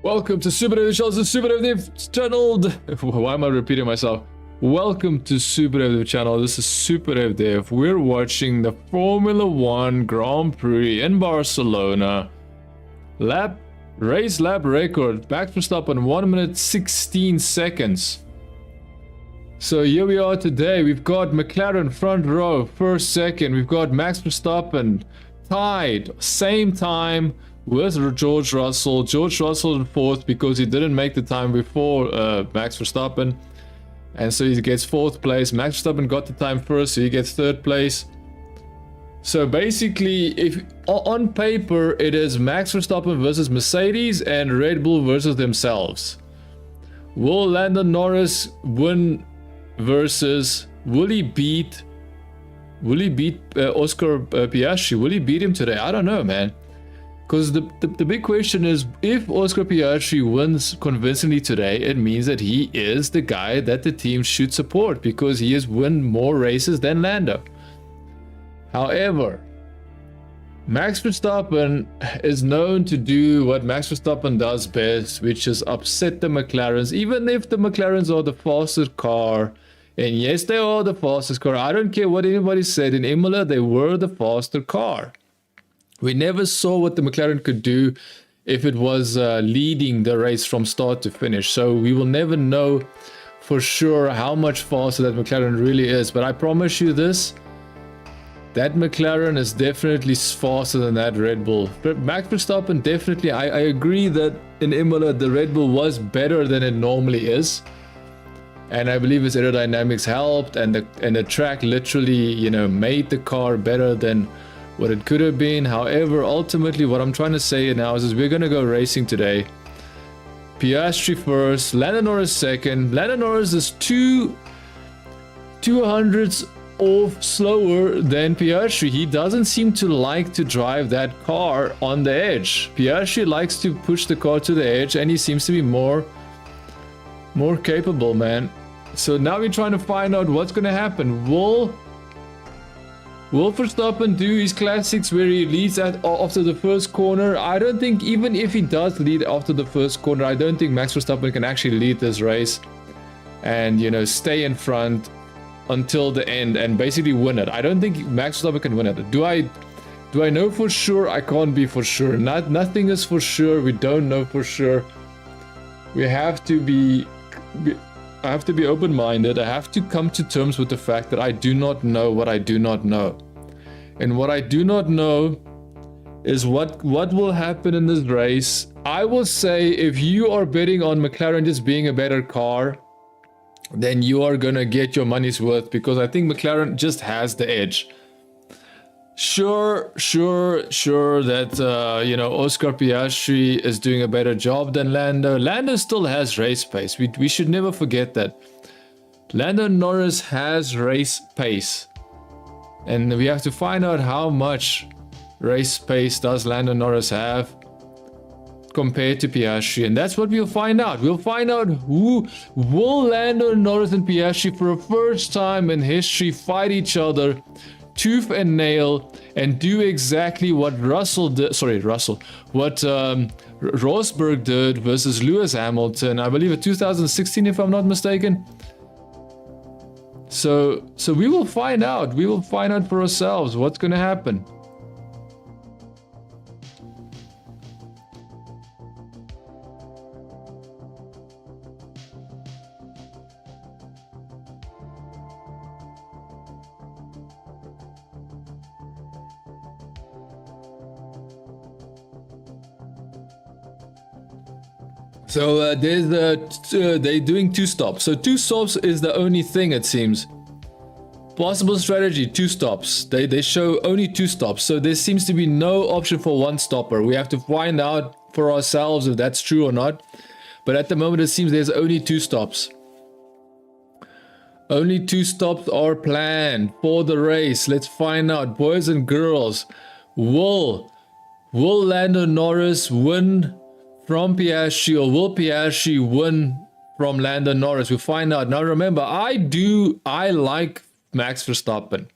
Welcome to Superdude channel. Why am I repeating myself? Welcome to Superdude channel. This is Superdude. We're watching the Formula 1 Grand Prix in Barcelona. Race lap record. Max Verstappen 1 minute 16 seconds. So here we are today. We've got McLaren front row, first, second. We've got Max Verstappen tied, same time with George Russell. George Russell in fourth because he didn't make the time before Max Verstappen. And so he gets fourth place. Max Verstappen got the time first, so he gets third place. So basically, if on paper, it is Max Verstappen versus Mercedes and Red Bull versus themselves. Will Lando Norris win versus... Will he beat Oscar Piastri? Will he beat him today? I don't know, man. Because the big question is, if Oscar Piastri wins convincingly today, it means that he is the guy that the team should support because he has won more races than Lando. However, Max Verstappen is known to do what Max Verstappen does best, which is upset the McLarens, even if the McLarens are the fastest car. And yes, they are the fastest car. I don't care what anybody said. In Imola, they were the faster car. We never saw what the McLaren could do if it was leading the race from start to finish. So we will never know for sure how much faster that McLaren really is. But I promise you this, that McLaren is definitely faster than that Red Bull. But Max Verstappen definitely, I agree that in Imola, the Red Bull was better than it normally is. And I believe its aerodynamics helped, and the track literally, you know, made the car better than what it could have been. However, ultimately, what I'm trying to say now is we're going to go racing today. Piastri first, Lando Norris second. Lando Norris is 200ths off slower than Piastri. He doesn't seem to like to drive that car on the edge. Piastri likes to push the car to the edge, and he seems to be more capable, man. So now we're trying to find out what's going to happen. Will Verstappen do his classics where he leads after the first corner? I don't think, even if he does lead after the first corner, I don't think Max Verstappen can actually lead this race and, you know, stay in front until the end and basically win it. I don't think Max Verstappen can win it. Do I know for sure? I can't be for sure. Nothing is for sure. We don't know for sure. We have to be I have to be open-minded. I have to come to terms with the fact that I do not know what I do not know. And what I do not know is what will happen in this race. I will say, if you are betting on McLaren just being a better car, then you are gonna get your money's worth, because I think McLaren just has the edge. Sure that you know, Oscar Piastri is doing a better job than Lando. Lando still has race pace. We should never forget that. Lando Norris has race pace, and we have to find out how much race pace does Lando Norris have compared to Piastri, and that's what we'll find out. We'll find out who will Lando Norris and Piastri for the first time in history fight each other tooth and nail and do exactly what Rosberg did versus Lewis Hamilton, I believe in 2016, if I'm not mistaken. So we will find out. We will find out for ourselves what's going to happen. So they're doing 2 stops. So 2 stops is the only thing, it seems. Possible strategy, 2 stops. They show only 2 stops. So there seems to be no option for 1 stopper. We have to find out for ourselves if that's true or not. But at the moment, it seems there's only 2 stops. Only 2 stops are planned for the race. Let's find out, boys and girls. Will Lando Norris win from Piastri, or will Piastri win from Lando Norris? We'll find out. Now remember, I like Max Verstappen,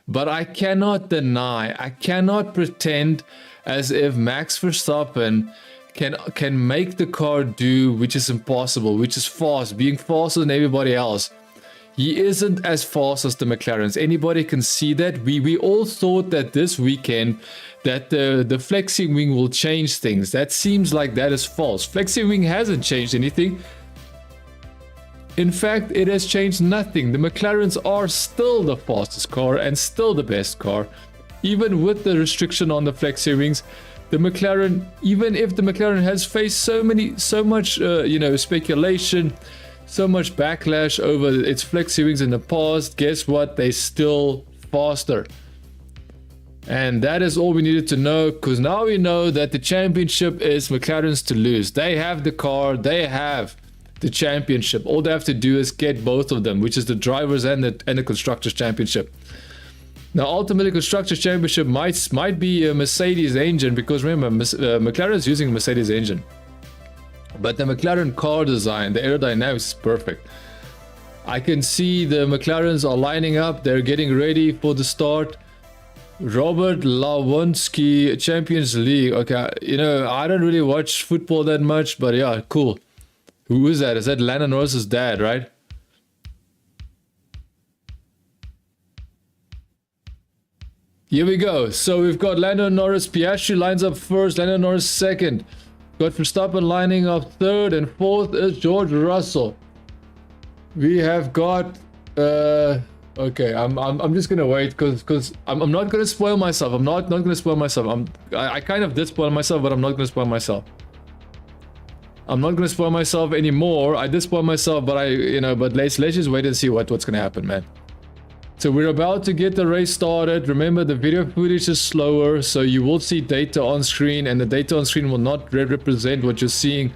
but I cannot deny, I cannot pretend as if Max Verstappen can make the car do which is impossible, which is fast, being faster than everybody else. He isn't as fast as the McLarens. Anybody can see that. We all thought that this weekend that the flexing wing will change things. That seems like that is false. Flexing wing hasn't changed anything. In fact, it has changed nothing. The McLarens are still the fastest car and still the best car. Even with the restriction on the flexing wings, the McLaren, even if the McLaren has faced so much speculation, so much backlash over its flexi wings in the past, guess what? They're still faster. And that is all we needed to know, because now we know that the championship is McLaren's to lose. They have the car, they have the championship. All they have to do is get both of them, which is the drivers and the constructors championship. Now, ultimately, constructors championship might be a Mercedes engine, because remember, McLaren is using a Mercedes engine. But the McLaren car design, the aerodynamics is perfect. I can see the McLarens are lining up. They're getting ready for the start. Robert Lewandowski, Champions League. Okay, I don't really watch football that much, but yeah, cool. Who is that? Is that Lando Norris's dad, right? Here we go. So we've got Lando Norris. Piastri lines up first. Lando Norris second. Got Verstappen lining up third, and fourth is George Russell. We have got. Okay, I'm just gonna wait because I'm not gonna spoil myself. I'm not gonna spoil myself. I kind of did spoil myself, but I'm not gonna spoil myself. I'm not gonna spoil myself anymore. I did spoil myself, but but let's just wait and see what's gonna happen, man. So we're about to get the race started. Remember, the video footage is slower, so you will see data on screen, and the data on screen will not represent what you're seeing,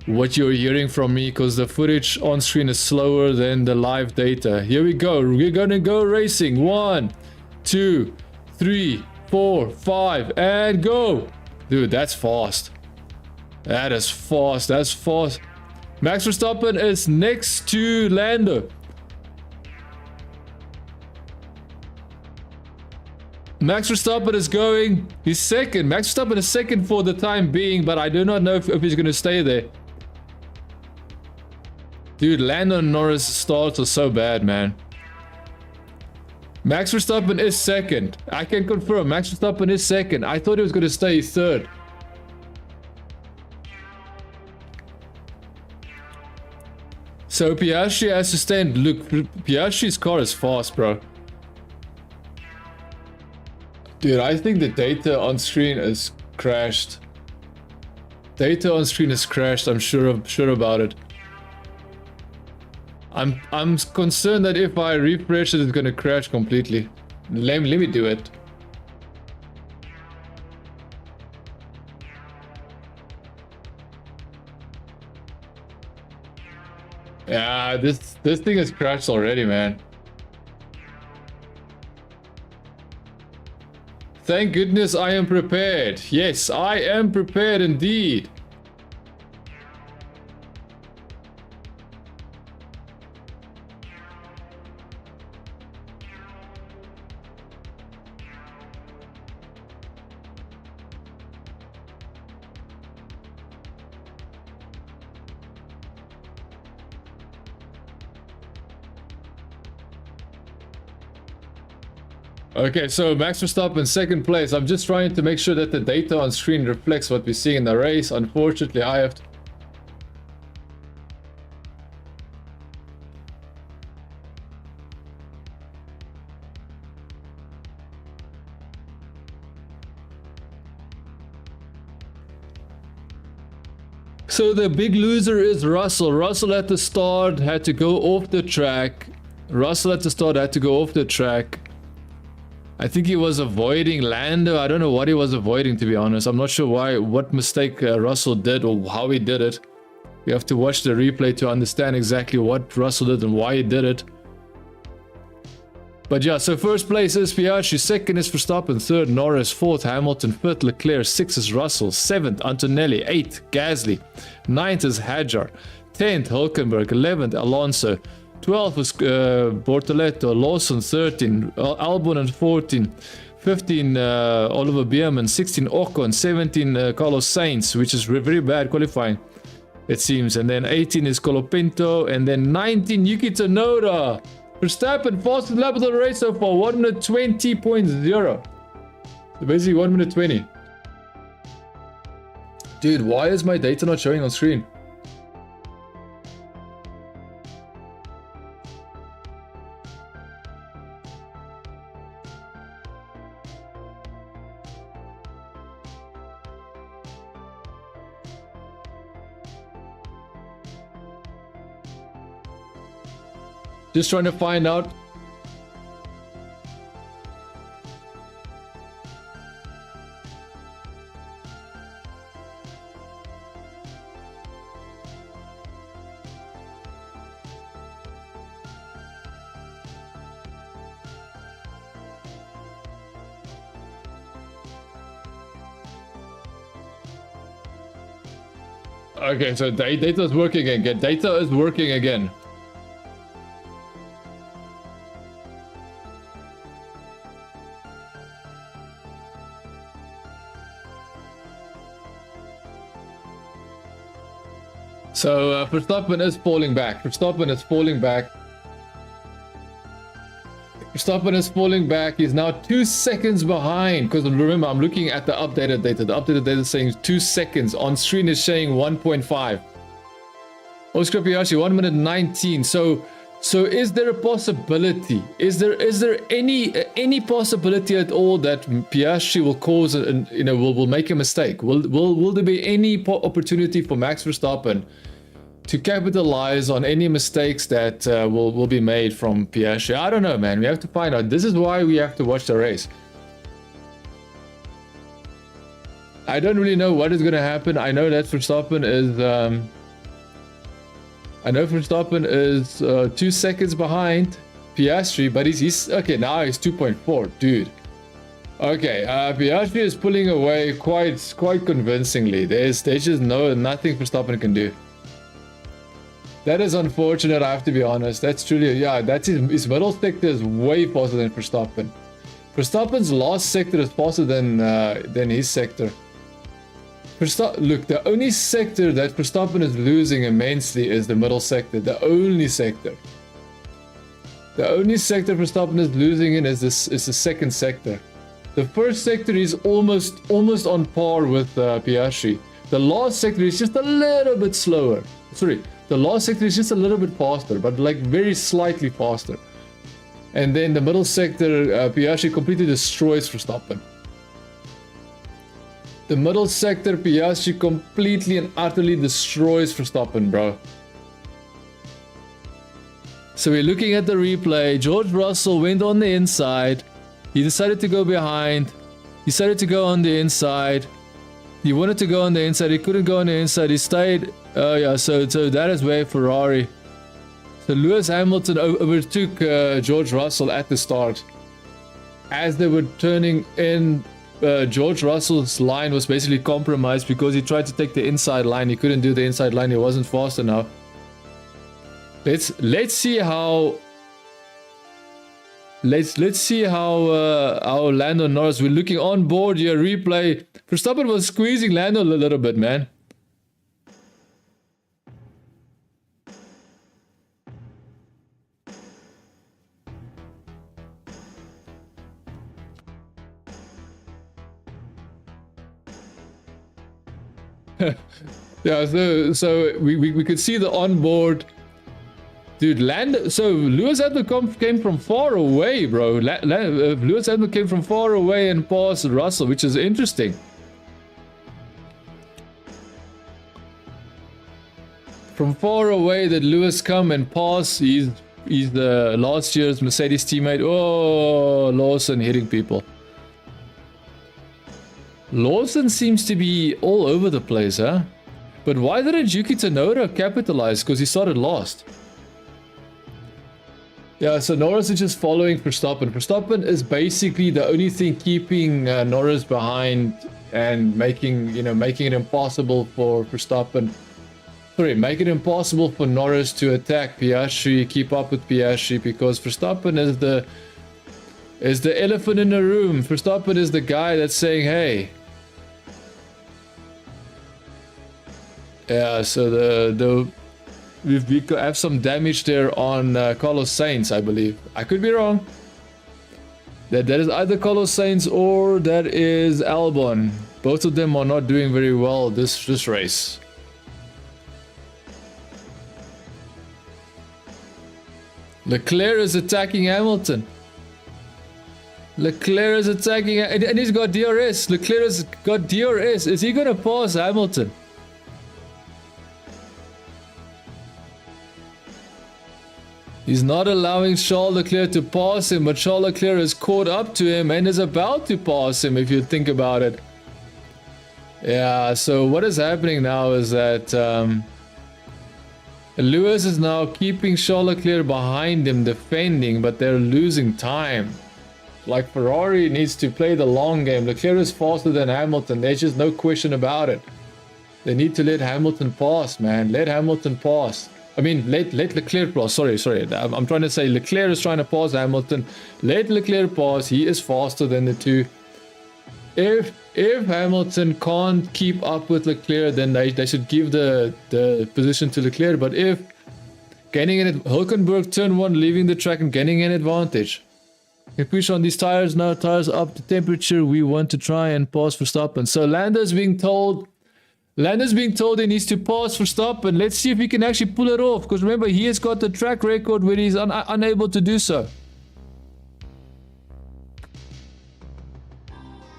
what you're hearing from me, because the footage on screen is slower than the live data. Here we go. We're gonna go racing. 1, 2, 3, 4, 5, and go. Dude, that's fast. That is fast. That's fast. Max Verstappen is next to Lando. Max Verstappen is going. He's second. Max Verstappen is second for the time being, but I do not know if he's going to stay there. Dude, Lando Norris starts are so bad, man. Max Verstappen is second. I can confirm. Max Verstappen is second. I thought he was going to stay third. So Piastri has to stand. Look, Piastri's car is fast, bro. Dude, I think the data on screen is crashed. Data on screen is crashed. I'm sure about it. I'm concerned that if I refresh it, it's gonna crash completely. Let me do it. Yeah, this thing has crashed already, man. Thank goodness I am prepared. Yes, I am prepared indeed. Okay, so Max Verstappen second place. I'm just trying to make sure that the data on screen reflects what we see in the race. Unfortunately, I have to... So the big loser is Russell. Russell at the start had to go off the track. I think he was avoiding Lando. I don't know what he was avoiding, to be honest. I'm not sure what mistake Russell did or how he did it. You have to watch the replay to understand exactly what Russell did and why he did it. But yeah, so first place is Piastri, second is Verstappen, third Norris, fourth Hamilton, fifth Leclerc, sixth is Russell, seventh Antonelli, eighth Gasly, ninth is Hadjar, 10th Hülkenberg, 11th Alonso, 12th was Bortoleto, Lawson 13, Albon and 14, 15 Oliver Bierman, 16 Ocon, 17 Carlos Sainz, which is very bad qualifying, it seems. And then 18 is Colapinto, and then 19 Yuki Tsunoda. Verstappen, fastest lap of the race so far, 1 minute 20.0. So basically 1 minute 20. Dude, why is my data not showing on screen? Just trying to find out. Okay, so data is working again. Data is working again. So Verstappen is falling back. Verstappen is falling back. Verstappen is falling back. He's now 2 seconds behind. Because remember, I'm looking at the updated data. The updated data is saying 2 seconds. On screen is saying 1.5. Oscar Piastri, 1 minute 19. So is there a possibility? Is there any possibility at all that Piastri will cause will make a mistake? Will there be any opportunity for Max Verstappen to capitalize on any mistakes that will be made from Piastri? I don't know, man. We have to find out. This is why we have to watch the race. I don't really know what is going to happen. I know that Verstappen is 2 seconds behind Piastri, but he's okay. Now he's 2.4, dude. Okay, Piastri is pulling away quite convincingly. There's just nothing Verstappen can do. That is unfortunate, I have to be honest. That's truly, yeah, that's his middle sector is way faster than Verstappen. Verstappen's last sector is faster than his sector. Look, the only sector that Verstappen is losing immensely is the middle sector. The only sector. The only sector Verstappen is losing in is the second sector. The first sector is almost on par with Piastri. The last sector is just a little bit slower. Sorry. The last sector is just a little bit faster, but like very slightly faster. And then the middle sector, Piastri completely destroys Verstappen. The middle sector, Piastri completely and utterly destroys Verstappen, bro. So we're looking at the replay. George Russell went on the inside. He decided to go behind. He decided to go on the inside. He wanted to go on the inside. He couldn't go on the inside. He stayed. Yeah, so that is where Ferrari. So Lewis Hamilton overtook George Russell at the start. As they were turning in, George Russell's line was basically compromised because he tried to take the inside line. He couldn't do the inside line. He wasn't fast enough. Let's see how. Let's see how Lando Norris. We're looking on board here. Replay. Verstappen was squeezing Lando a little bit, man. Yeah, so we could see the onboard. Dude, so Lewis Hamilton came from far away, bro. Lewis Hamilton came from far away and passed Russell, which is interesting. From far away that Lewis come and pass. He's the last year's Mercedes teammate. Oh, Lawson hitting people. Lawson seems to be all over the place, huh? But why didn't Yuki Tsunoda capitalize? Because he started last. Yeah, so Norris is just following Verstappen. Verstappen is basically the only thing keeping Norris behind and making it impossible for Verstappen. Sorry, make it impossible for Norris to attack Piastri, keep up with Piastri, because Verstappen is is the elephant in the room. Verstappen is the guy that's saying, hey. Yeah, so we could have some damage there on Carlos Sainz, I believe. I could be wrong. That is either Carlos Sainz or that is Albon. Both of them are not doing very well this race. Leclerc is attacking Hamilton. Leclerc is attacking, and he's got DRS. Leclerc has got DRS. Is he gonna pass Hamilton? He's not allowing Charles Leclerc to pass him, but Charles Leclerc is caught up to him and is about to pass him, if you think about it. Yeah, so what is happening now is that Lewis is now keeping Charles Leclerc behind him, defending, but they're losing time. Like, Ferrari needs to play the long game. Leclerc is faster than Hamilton. There's just no question about it. They need to let Hamilton pass, man. Let Hamilton pass. I mean, let Leclerc pass. Sorry. I'm trying to say Leclerc is trying to pass Hamilton. Let Leclerc pass. He is faster than the two. If Hamilton can't keep up with Leclerc, then they should give the position to Leclerc. But if gaining an Hülkenberg turn 1, leaving the track and gaining an advantage. We push on these tires now. Tires up to temperature. We want to try and pass Verstappen. So Lando's being told he needs to pass Verstappen. Let's see if he can actually pull it off. Because remember, he has got the track record where he's unable to do so.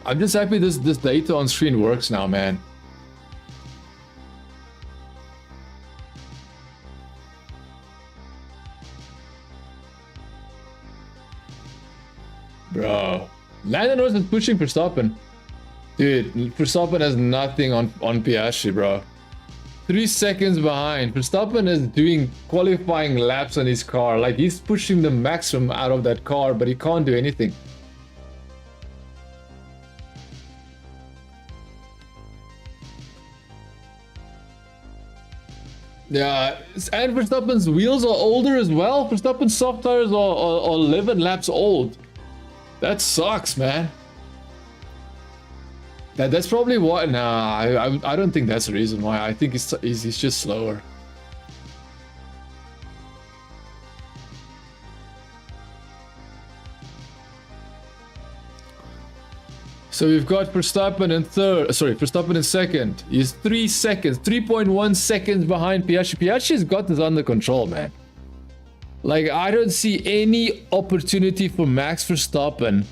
I'm just happy this data on screen works now, man. Bro, Lando Norris is pushing Verstappen. Dude, Verstappen has nothing on Piastri, bro. 3 seconds behind. Verstappen is doing qualifying laps on his car. Like, he's pushing the maximum out of that car, but he can't do anything. Yeah, and Verstappen's wheels are older as well. Verstappen's soft tires are 11 laps old. That sucks, man. That's probably why. Nah, I don't think that's the reason why. I think he's just slower. So we've got Verstappen in Verstappen in second. He's 3 seconds, 3.1 seconds behind Piastri. Piastri's got this under control, man. Like, I don't see any opportunity for Max Verstappen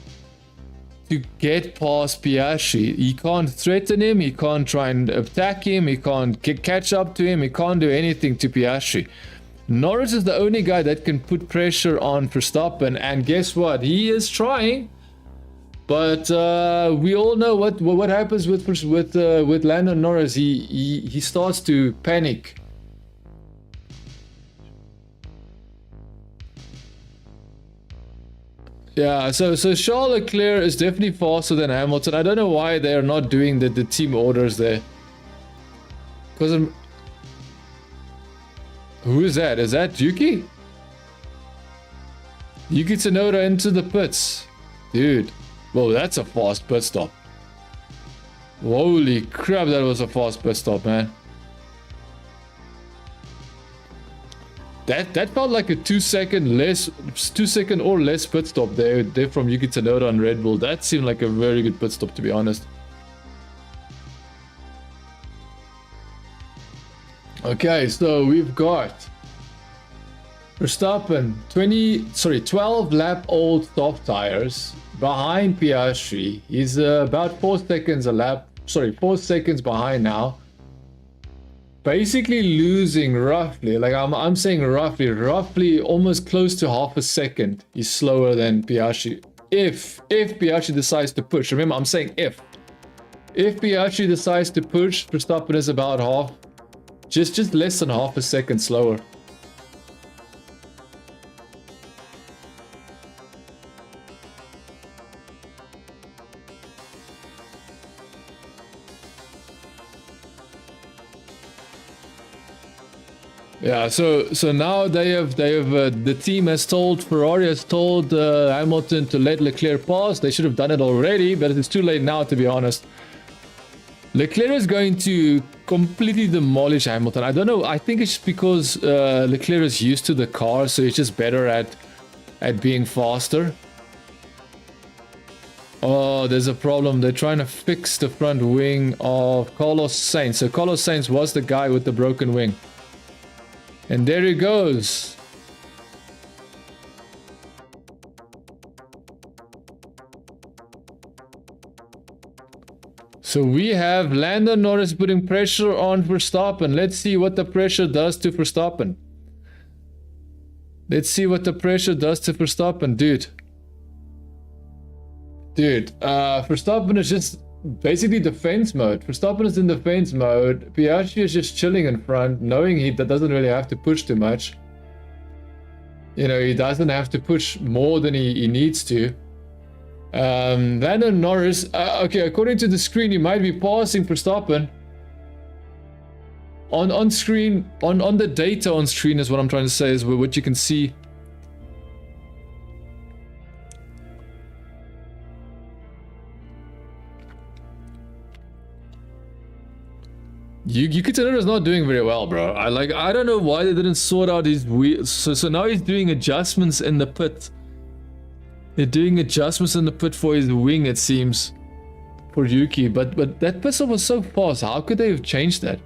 to get past Piastri. He can't threaten him, he can't try and attack him, he can't catch up to him, he can't do anything to Piastri. Norris is the only guy that can put pressure on Verstappen, and guess what? He is trying, but we all know what happens with Lando Norris. He starts to panic. Yeah, so Charles Leclerc is definitely faster than Hamilton. I don't know why they're not doing the team orders there. Because who is that? Is that Yuki? Yuki Tsunoda into the pits. Dude. Whoa, that's a fast pit stop. Holy crap, that was a fast pit stop, man. That felt like a 2 second or less pit stop there from Yuki Tsunoda on Red Bull. That seemed like a very good pit stop, to be honest. Okay, so we've got Verstappen, 12 lap old soft tires behind Piastri. He's about 4 seconds behind now. Basically losing roughly, like I'm saying roughly almost close to half a second. He's slower than Piastri. If Piastri decides to push. Remember, I'm saying if Piastri decides to push, Verstappen is about half, just less than half a second slower. Yeah, so now the team has told, Ferrari has told Hamilton to let Leclerc pass. They should have done it already, but it's too late now, to be honest. Leclerc is going to completely demolish Hamilton. I don't know. I think it's because Leclerc is used to the car, so he's just better at being faster. Oh, there's a problem. They're trying to fix the front wing of Carlos Sainz. So Carlos Sainz was the guy with the broken wing. And there he goes. So we have Lando Norris putting pressure on Verstappen. Let's see what the pressure does to Verstappen. Let's see what the pressure does to Verstappen, dude. Verstappen is just basically defense mode. Verstappen is in defense mode. Piastri is just chilling in front, knowing he doesn't really have to push too much. You know, he doesn't have to push more than he needs to. Lando Norris, okay, according to the screen, he might be passing Verstappen. On screen, on the data on screen is what I'm trying to say, is what you can see. Yuki Tsunoda's not doing very well, bro. I don't know why they didn't sort out his wheels. So now he's doing adjustments in the pit. They're doing adjustments in the pit for his wing, it seems, for Yuki. But that pit stop was so fast. How could they have changed that?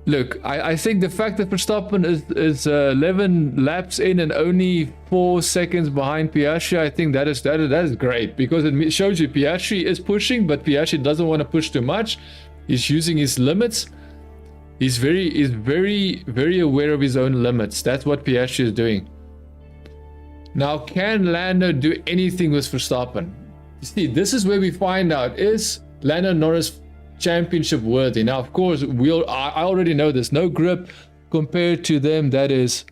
Look, I think the fact that Verstappen is 11 laps in and only 4 seconds behind Piastri, I think that is great, because it shows you Piastri is pushing, but Piastri doesn't want to push too much. He's using his limits. He's very aware of his own limits. That's what Piastri is doing. Now, can Lando do anything with Verstappen? You see, this is where we find out, is Lando Norris championship worthy? Now, of course, I already know this. No grip compared to them, that is.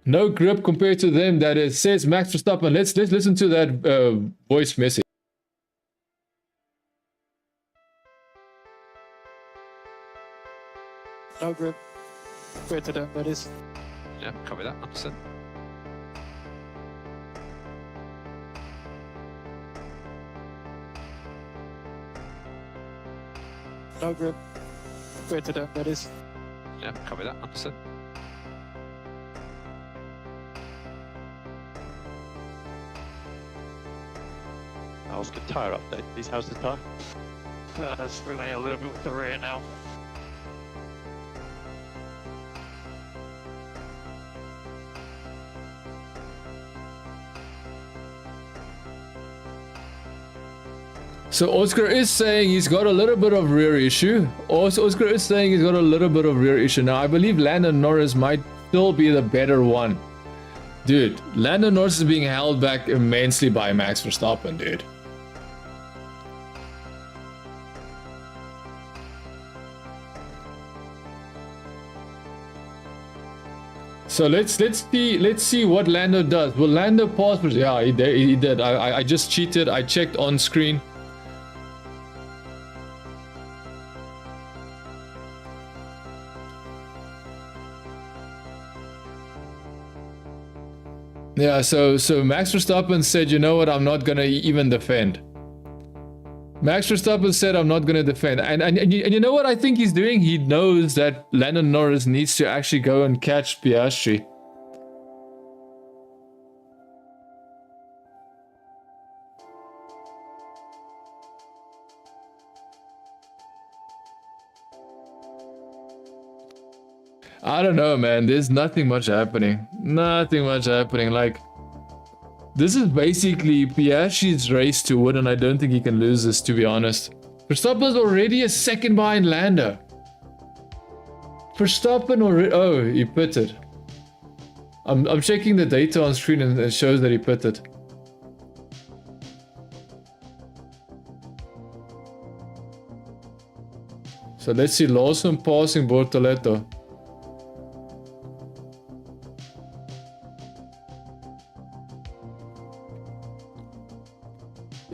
No grip compared to them, that is, says Max Verstappen. Let's listen to that voice message. No grip compared to them, that is. Yeah, copy that, 100%. No grip compared to them, that is. Yeah, copy that, 100%. How's the tyre update, please? How's the tyre? It's really a little bit with the rear now. So Oscar is saying he's got a little bit of rear issue. Oscar is saying he's got a little bit of rear issue. Now, I believe Lando Norris might still be the better one. Dude, Lando Norris is being held back immensely by Max Verstappen, dude. So let's see what Lando does. Will Lando pass? Yeah, he did. I just cheated. I checked on screen. Yeah, so Max Verstappen said, you know what, I'm not gonna even defend. Max Verstappen said, I'm not gonna defend. And you know what I think he's doing? He knows that Lando Norris needs to actually go and catch Piastri. I don't know, man. There's nothing much happening. Nothing much happening. Like, this is basically Piastri's race to win, and I don't think he can lose this, to be honest. Verstappen's already a second behind Lando. Verstappen already... Oh, he pitted. I'm checking the data on screen and it shows that he pitted. So let's see, Lawson passing Bortoleto.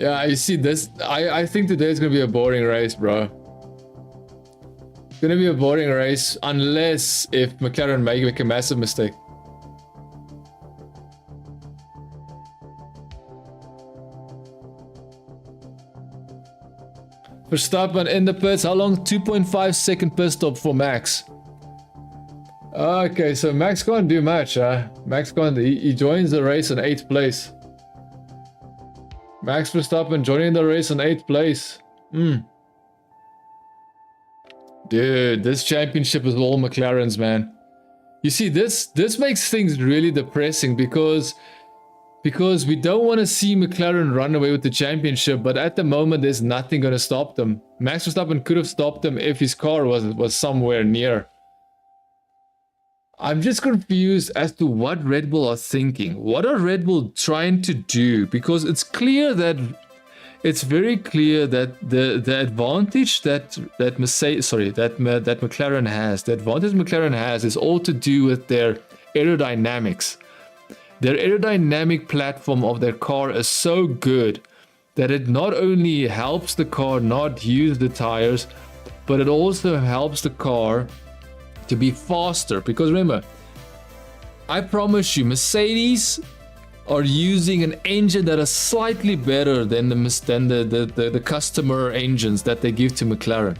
Yeah, you see this. I think today's gonna be a boring race, bro. It's gonna be a boring race unless if McLaren make a massive mistake. Verstappen in the pits. How long? 2.5 second pit stop for Max. Okay, so Max can't do much, huh? Max can't. He joins the race in 8th place. Max Verstappen joining the race in 8th place. Dude, this championship is all McLaren's, man. You see, this makes things really depressing because we don't want to see McLaren run away with the championship, but at the moment there's nothing going to stop them. Max Verstappen could have stopped them if his car was somewhere near. I'm just confused as to what Red Bull are thinking. What are Red Bull trying to do? Because it's clear that very clear that the advantage that McLaren has, the advantage McLaren has is all to do with their aerodynamics. Their aerodynamic platform of their car is so good that it not only helps the car not use the tires, but it also helps the car to be faster. Because remember, I promise you, Mercedes are using an engine that is slightly better than the customer engines that they give to McLaren.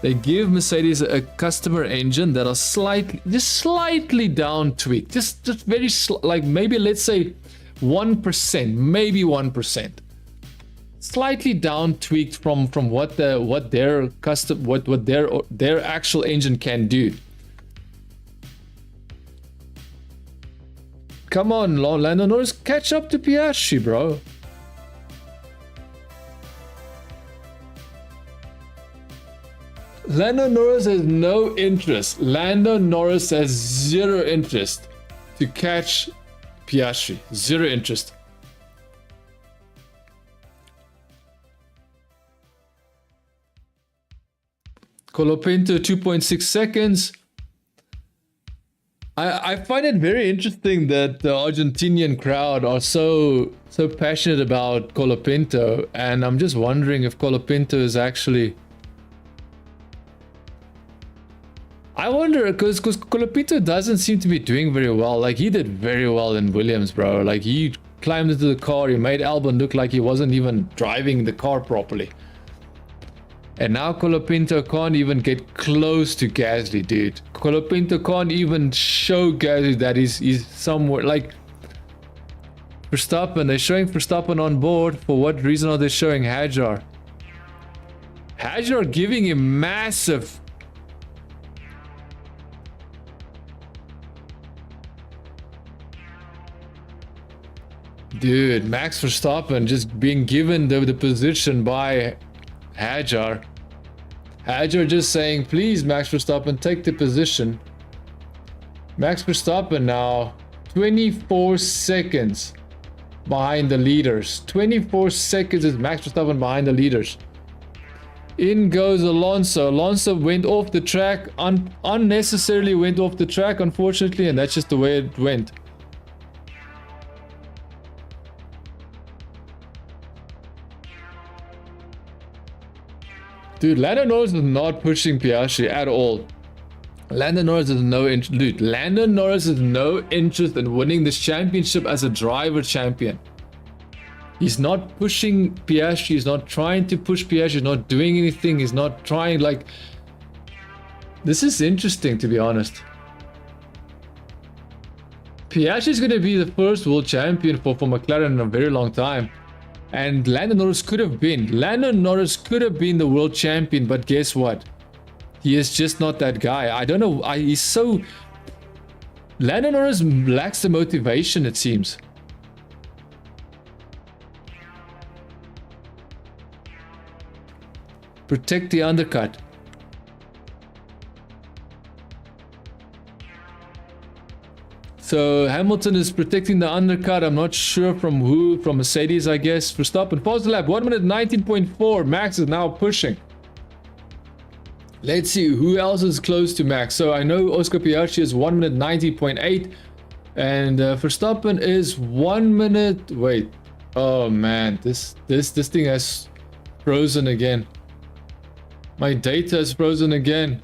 They give Mercedes a customer engine that are slightly down tweaked, just very like maybe let's say 1%, maybe 1%, slightly down tweaked from what their actual engine can do. Come on, Lando Norris, catch up to Piastri, bro. Lando Norris has no interest. Lando Norris has zero interest to catch Piastri. Zero interest. Colapinto 2.6 seconds. I find it very interesting that the Argentinian crowd are so passionate about Colapinto, and I'm just wondering if Colapinto is actually... I wonder, because Colapinto doesn't seem to be doing very well. Like, he did very well in Williams, bro. Like, he climbed into the car, he made Albon look like he wasn't even driving the car properly. And now Colapinto can't even get close to Gasly, dude. Colapinto can't even show Gasly that he's somewhere. Like, Verstappen, they're showing Verstappen on board. For what reason are they showing Hajar? Hajar giving him massive... Dude, Max Verstappen just being given the position by Hajar. Hajar just saying, please, Max Verstappen, take the position. Max Verstappen now 24 seconds behind the leaders. 24 seconds is Max Verstappen behind the leaders. In goes Alonso. Alonso went off the track, unnecessarily went off the track, unfortunately, and that's just the way it went. Dude, Lando Norris is not pushing Piastri at all. Lando Norris has no interest. Dude, Lando Norris has no interest in winning this championship as a driver champion. He's not pushing Piastri. He's not trying to push Piastri. He's not doing anything. He's not trying, like... This is interesting, to be honest. Piastri is going to be the first world champion for McLaren in a very long time. And Lando Norris could have been. Lando Norris could have been the world champion, but guess what? He is just not that guy. I don't know. He's so... Lando Norris lacks the motivation, it seems. Protect the undercut. So Hamilton is protecting the undercut. I'm not sure from who. From Mercedes, I guess. Verstappen pause the lap. 1 minute 19.4. Max is now pushing. Let's see who else is close to Max. So I know Oscar Piastri is 1 minute 90.8. And Verstappen is 1 minute... Wait. Oh man, this thing has frozen again. My data has frozen again.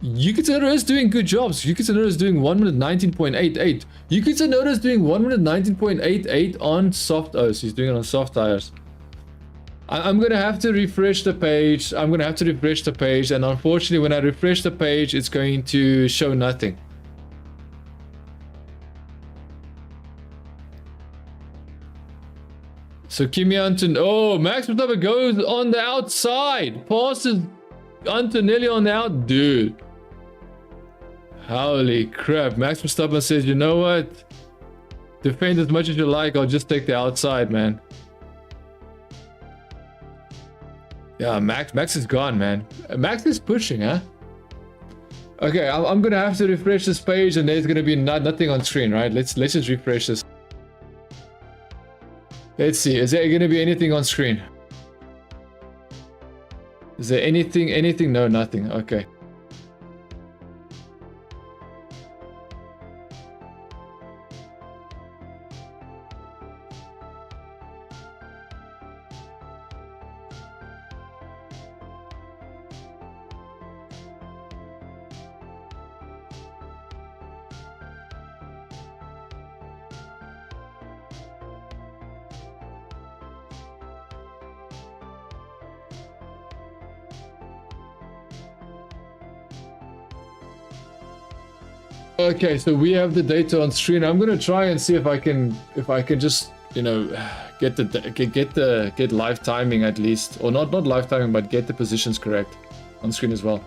You consider us doing good jobs. You consider us doing 1 minute 19.88. You consider us doing 1 minute 19.88 on soft. Oh, so he's doing it on soft tires. I'm gonna have to refresh the page. I'm gonna have to refresh the page, and unfortunately, when I refresh the page, it's going to show nothing. So Kimi Anton, oh, Max Verstappen goes on the outside, passes Antonelli on the out, dude. Holy crap! Max Verstappen says, you know what? Defend as much as you like. I'll just take the outside, man. Yeah, Max is gone, man. Max is pushing, huh? Okay, I'm gonna have to refresh this page, and there's gonna be nothing on screen, right? Let's just refresh this. Let's see. Is there gonna be anything on screen? Is there anything? No, nothing. Okay. Okay, so we have the data on screen. I'm gonna try and see if I can just, you know, get live timing at least, or not live timing, but get the positions correct on screen as well.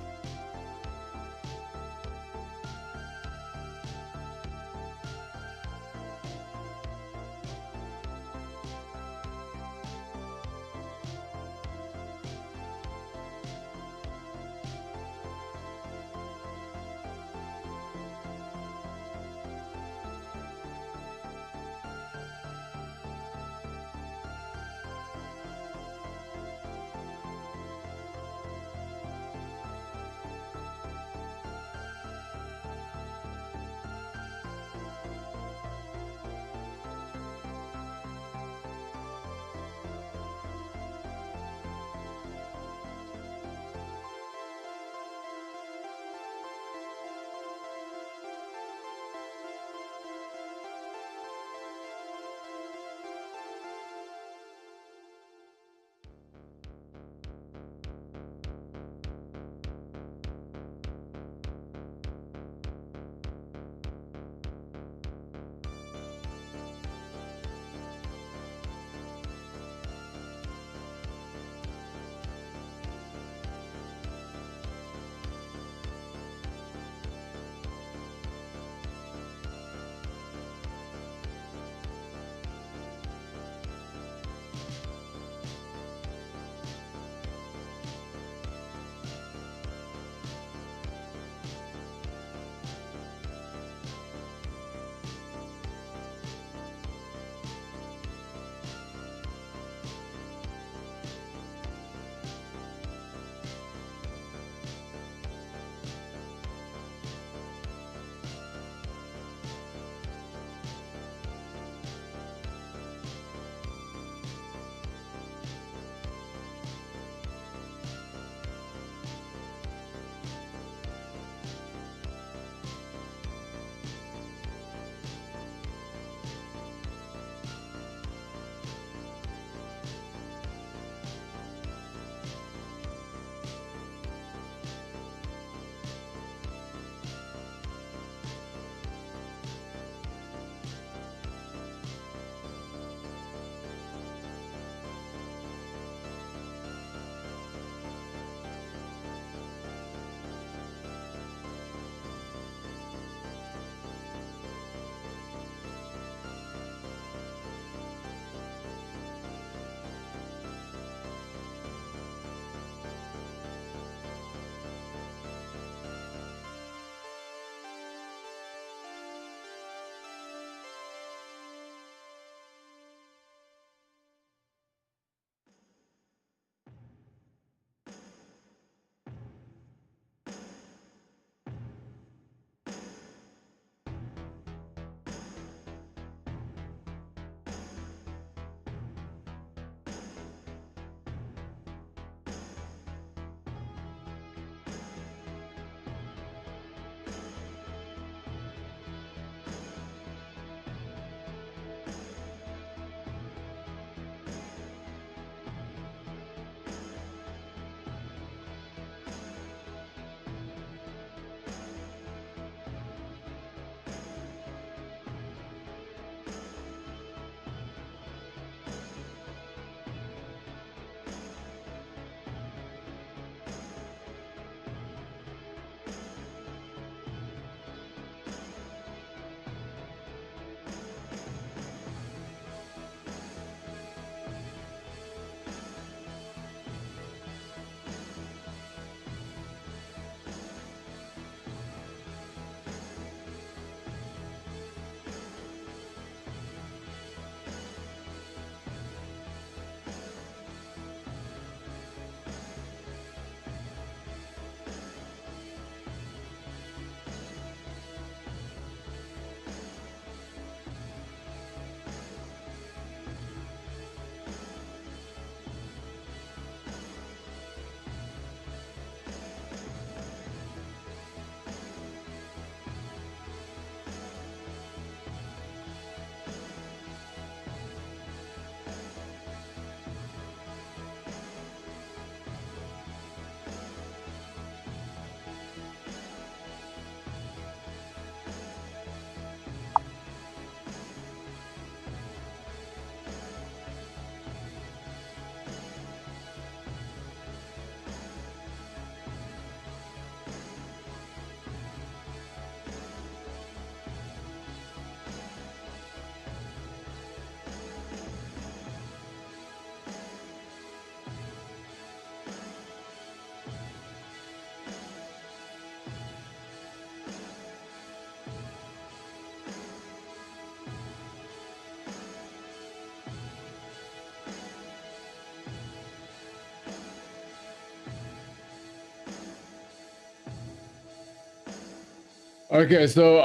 Okay, so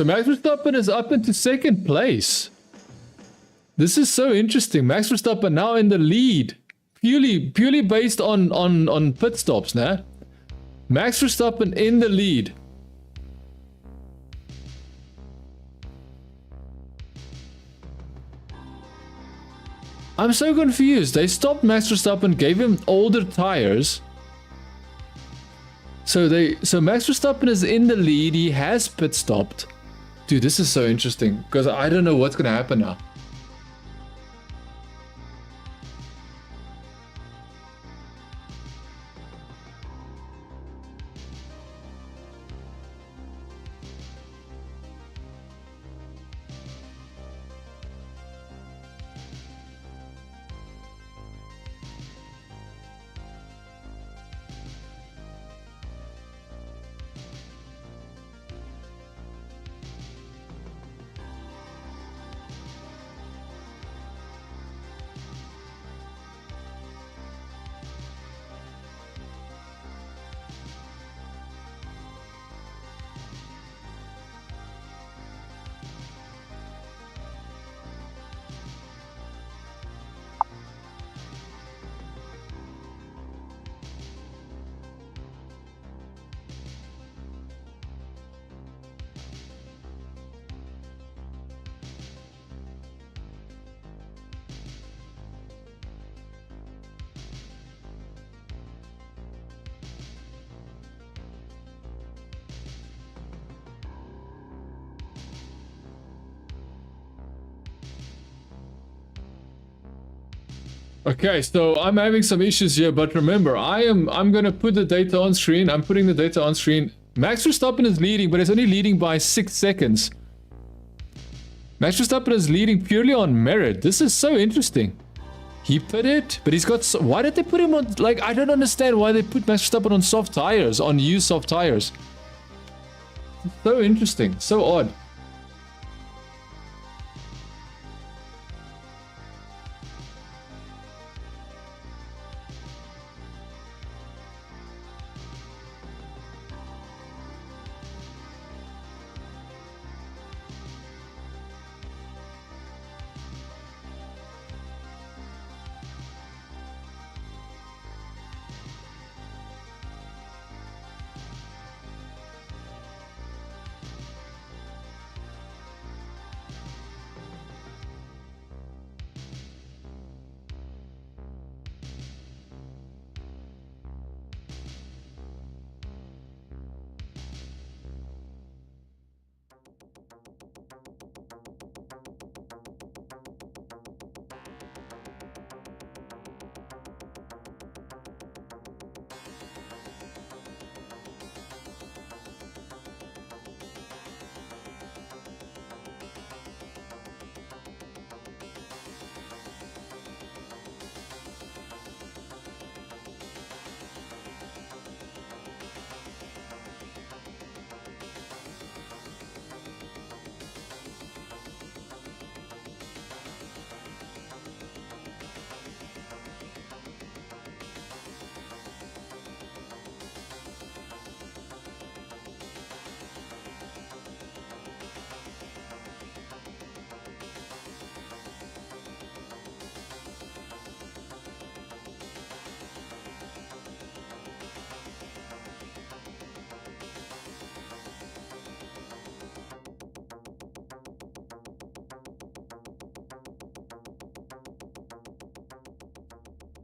Max Verstappen is up into second place. This is so interesting. Max Verstappen now in the lead, purely based on pit stops, nah? Max Verstappen in the lead. I'm so confused. They stopped Max Verstappen, gave him older tires. So Max Verstappen is in the lead. He has pit stopped. Dude, this is so interesting because I don't know what's gonna happen now. Okay, so I'm having some issues here, but remember, I'm gonna put the data on screen. I'm putting the data on screen. Max Verstappen is leading, but it's only leading by 6 seconds. Max Verstappen is leading purely on merit. This is so interesting. He put it, but he's got... Why did they put him on... Like, I don't understand why they put Max Verstappen on soft tires, on used soft tires. So interesting, so odd.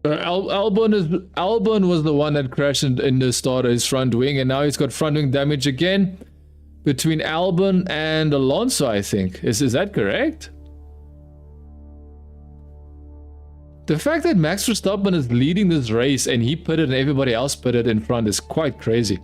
Albon was the one that crashed in the start of his front wing, and now he's got front wing damage again between Albon and Alonso, I think. Is that correct? The fact that Max Verstappen is leading this race and he put it and everybody else put it in front is quite crazy.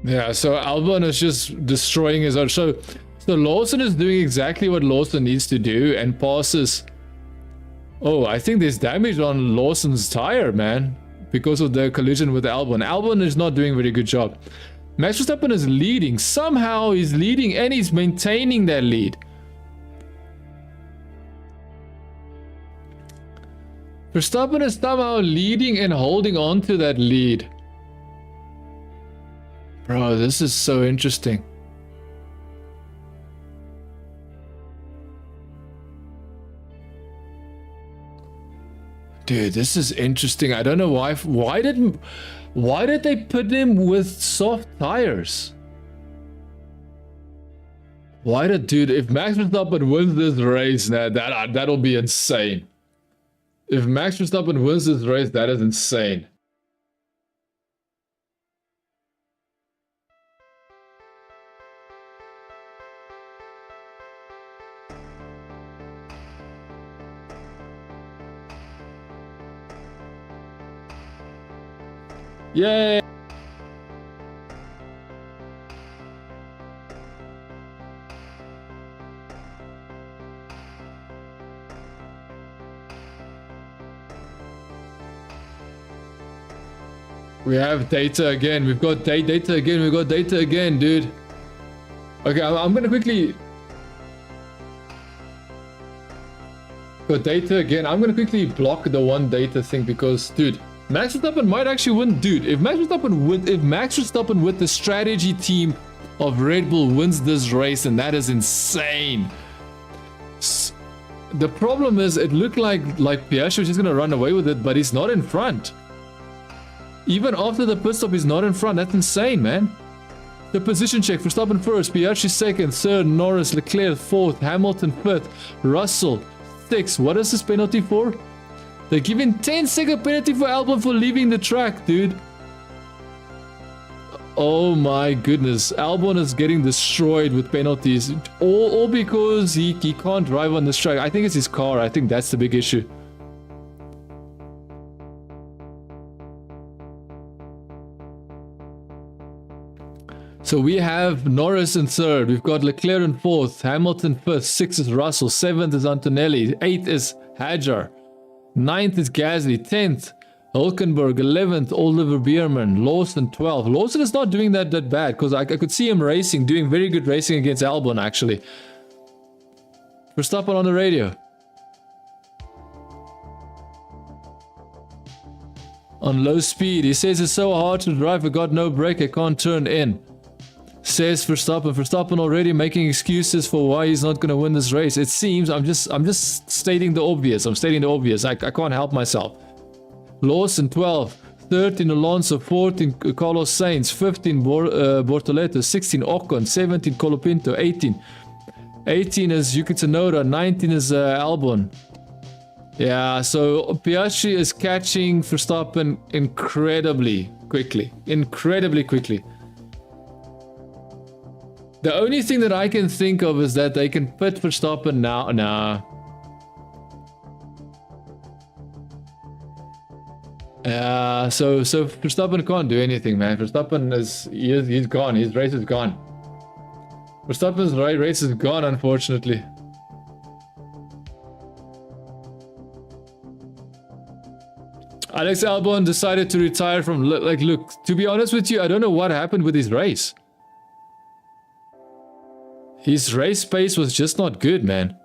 Yeah, so Albon is just destroying his own. So So Lawson is doing exactly what Lawson needs to do and passes. Oh, I think there's damage on Lawson's tire, man, because of the collision with Albon. Albon is not doing a very good job. Max Verstappen is leading. Somehow he's leading and he's maintaining that lead. Verstappen is somehow leading and holding on to that lead. Bro, this is so interesting. Dude, this is interesting. I don't know why. Why did they put him with soft tires? Dude, if Max Verstappen wins this race, nah, that'll be insane. If Max Verstappen wins this race, that is insane. Yay! We have data again. We've got data again. We've got data again, dude. Okay, I'm gonna quickly... Got data again. I'm gonna quickly block the one data thing because, dude, Max Verstappen might actually win. Dude, if Max Verstappen with the strategy team of Red Bull wins this race, and that is insane. The problem is, it looked like Piastri was just gonna run away with it, but he's not in front. Even after the pit stop, he's not in front. That's insane, man. The position check: Verstappen first, Piastri second, third, Norris, Leclerc fourth, Hamilton fifth, Russell sixth. What is this penalty for? They're giving 10-second penalty for Albon for leaving the track, dude. Oh my goodness. Albon is getting destroyed with penalties. All because he can't drive on this track. I think it's his car. I think that's the big issue. So we have Norris in third. We've got Leclerc in fourth. Hamilton fifth. Sixth is Russell. Seventh is Antonelli. Eighth is Hadjar. 9th is Gasly, 10th Hulkenberg, 11th Oliver Bierman, Lawson 12th. Lawson is not doing that bad because I could see him racing, doing very good racing against Albon actually. Verstappen on the radio. On low speed, he says it's so hard to drive, I got no brake, I can't turn in. Says Verstappen. Verstappen already making excuses for why he's not going to win this race. It seems I'm just stating the obvious. I'm stating the obvious. I can't help myself. Lawson 12, 13 Alonso, 14 Carlos Sainz, 15 Bortoleto, 16 Ocon, 17 Colapinto, 18 is Yuki Tsunoda, 19 is Albon. Yeah, so Piastri is catching Verstappen incredibly quickly. The only thing that I can think of is that they can pit Verstappen now. Nah. So Verstappen can't do anything, man. Verstappen he's gone. His race is gone. Verstappen's race is gone, unfortunately. Alex Albon decided to retire from... look, to be honest with you, I don't know what happened with his race. His race pace was just not good, man.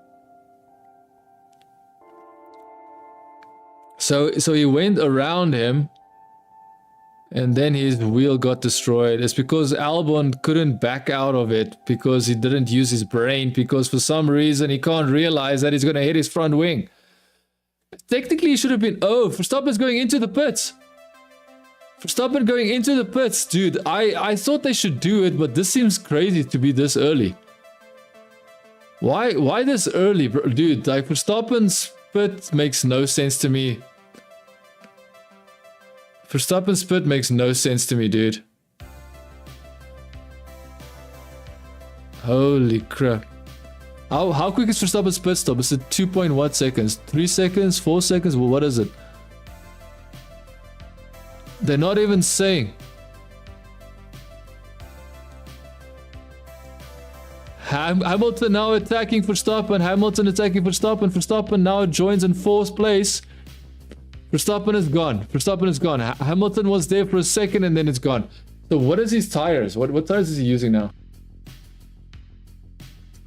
So he went around him, and then his wheel got destroyed. It's because Albon couldn't back out of it because he didn't use his brain, because for some reason he can't realize that he's going to hit his front wing. Technically, it should have been... Oh, Verstappen's going into the pits. Verstappen going into the pits. Dude, I thought they should do it, but this seems crazy to be this early. Why this early, bro? Dude, like, Verstappen's pit makes no sense to me. Verstappen's pit makes no sense to me, dude. Holy crap. How quick is Verstappen's pit stop? Is it 2 point what seconds? 3 seconds? 4 seconds? Well, what is it? They're not even saying. Hamilton now attacking Verstappen. Hamilton attacking Verstappen. Verstappen now joins in 4th place. Verstappen is gone. Verstappen is gone. Hamilton was there for a second and then it's gone. So what is his tires? What tires is he using now?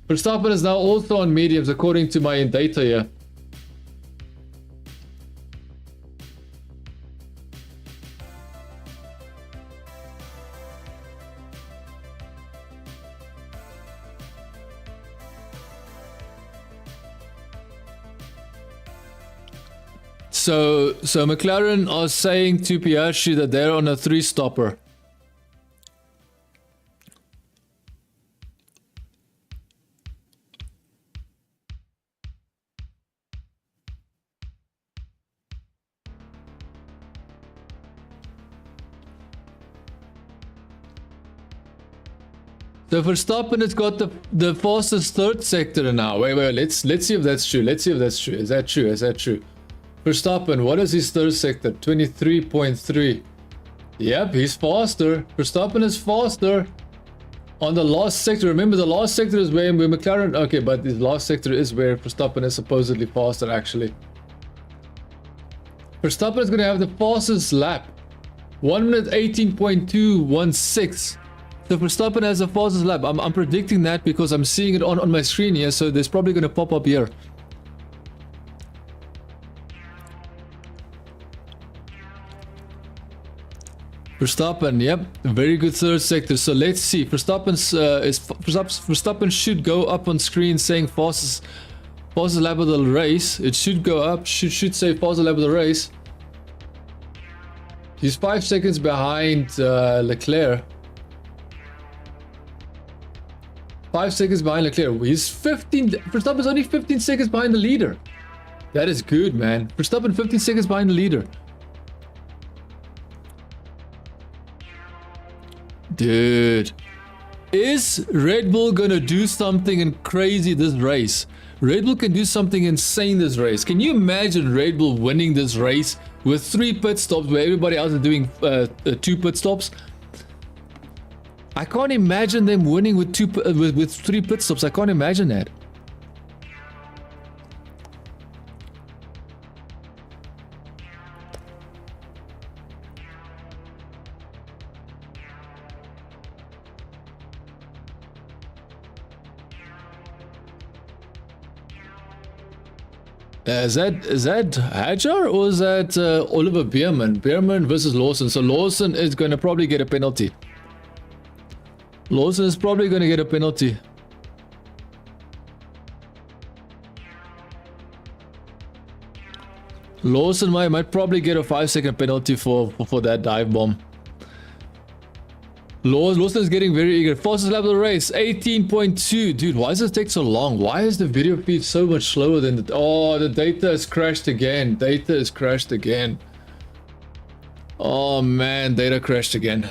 Verstappen is now also on mediums according to my data here. So McLaren are saying to Piastri that they're on a 3-stopper. So Verstappen has got the fastest 3rd sector now. Wait, let's see if that's true. Let's see if that's true. Is that true? Is that true? Verstappen, what is his 3rd sector? 23.3. Yep, he's faster. Verstappen is faster on the last sector. Remember, the last sector is where McLaren... Okay, but the last sector is where Verstappen is supposedly faster, actually. Verstappen is going to have the fastest lap. 1 minute 18.216. So Verstappen has the fastest lap. I'm predicting that because I'm seeing it on my screen here, so there's probably going to pop up here. Verstappen, yep, very good 3rd sector. So let's see. Verstappen should go up on screen saying fastest lap of the race. It should go up. Should say fastest lap of the race. He's 5 seconds behind Leclerc. 5 seconds behind Leclerc. He's 15. Verstappen's only 15 seconds behind the leader. That is good, man. Verstappen 15 seconds behind the leader. Dude, is Red Bull gonna do something crazy this race? Red Bull can do something insane this race. Can you imagine Red Bull winning this race with 3 pit stops where everybody else is doing 2 pit stops? I can't imagine them winning with 3 pit stops. I can't imagine that. Is that Hajar or is that Oliver Bierman? Bierman versus Lawson. So Lawson is going to probably get a penalty. Lawson is probably going to get a penalty. Lawson might probably get a 5-second penalty for that dive bomb. Lawson is getting very eager. Fastest lap of the race, 18.2. Dude, why does it take so long? Why is the video feed so much slower than the... Oh, the data has crashed again. Data has crashed again. Oh man, data crashed again.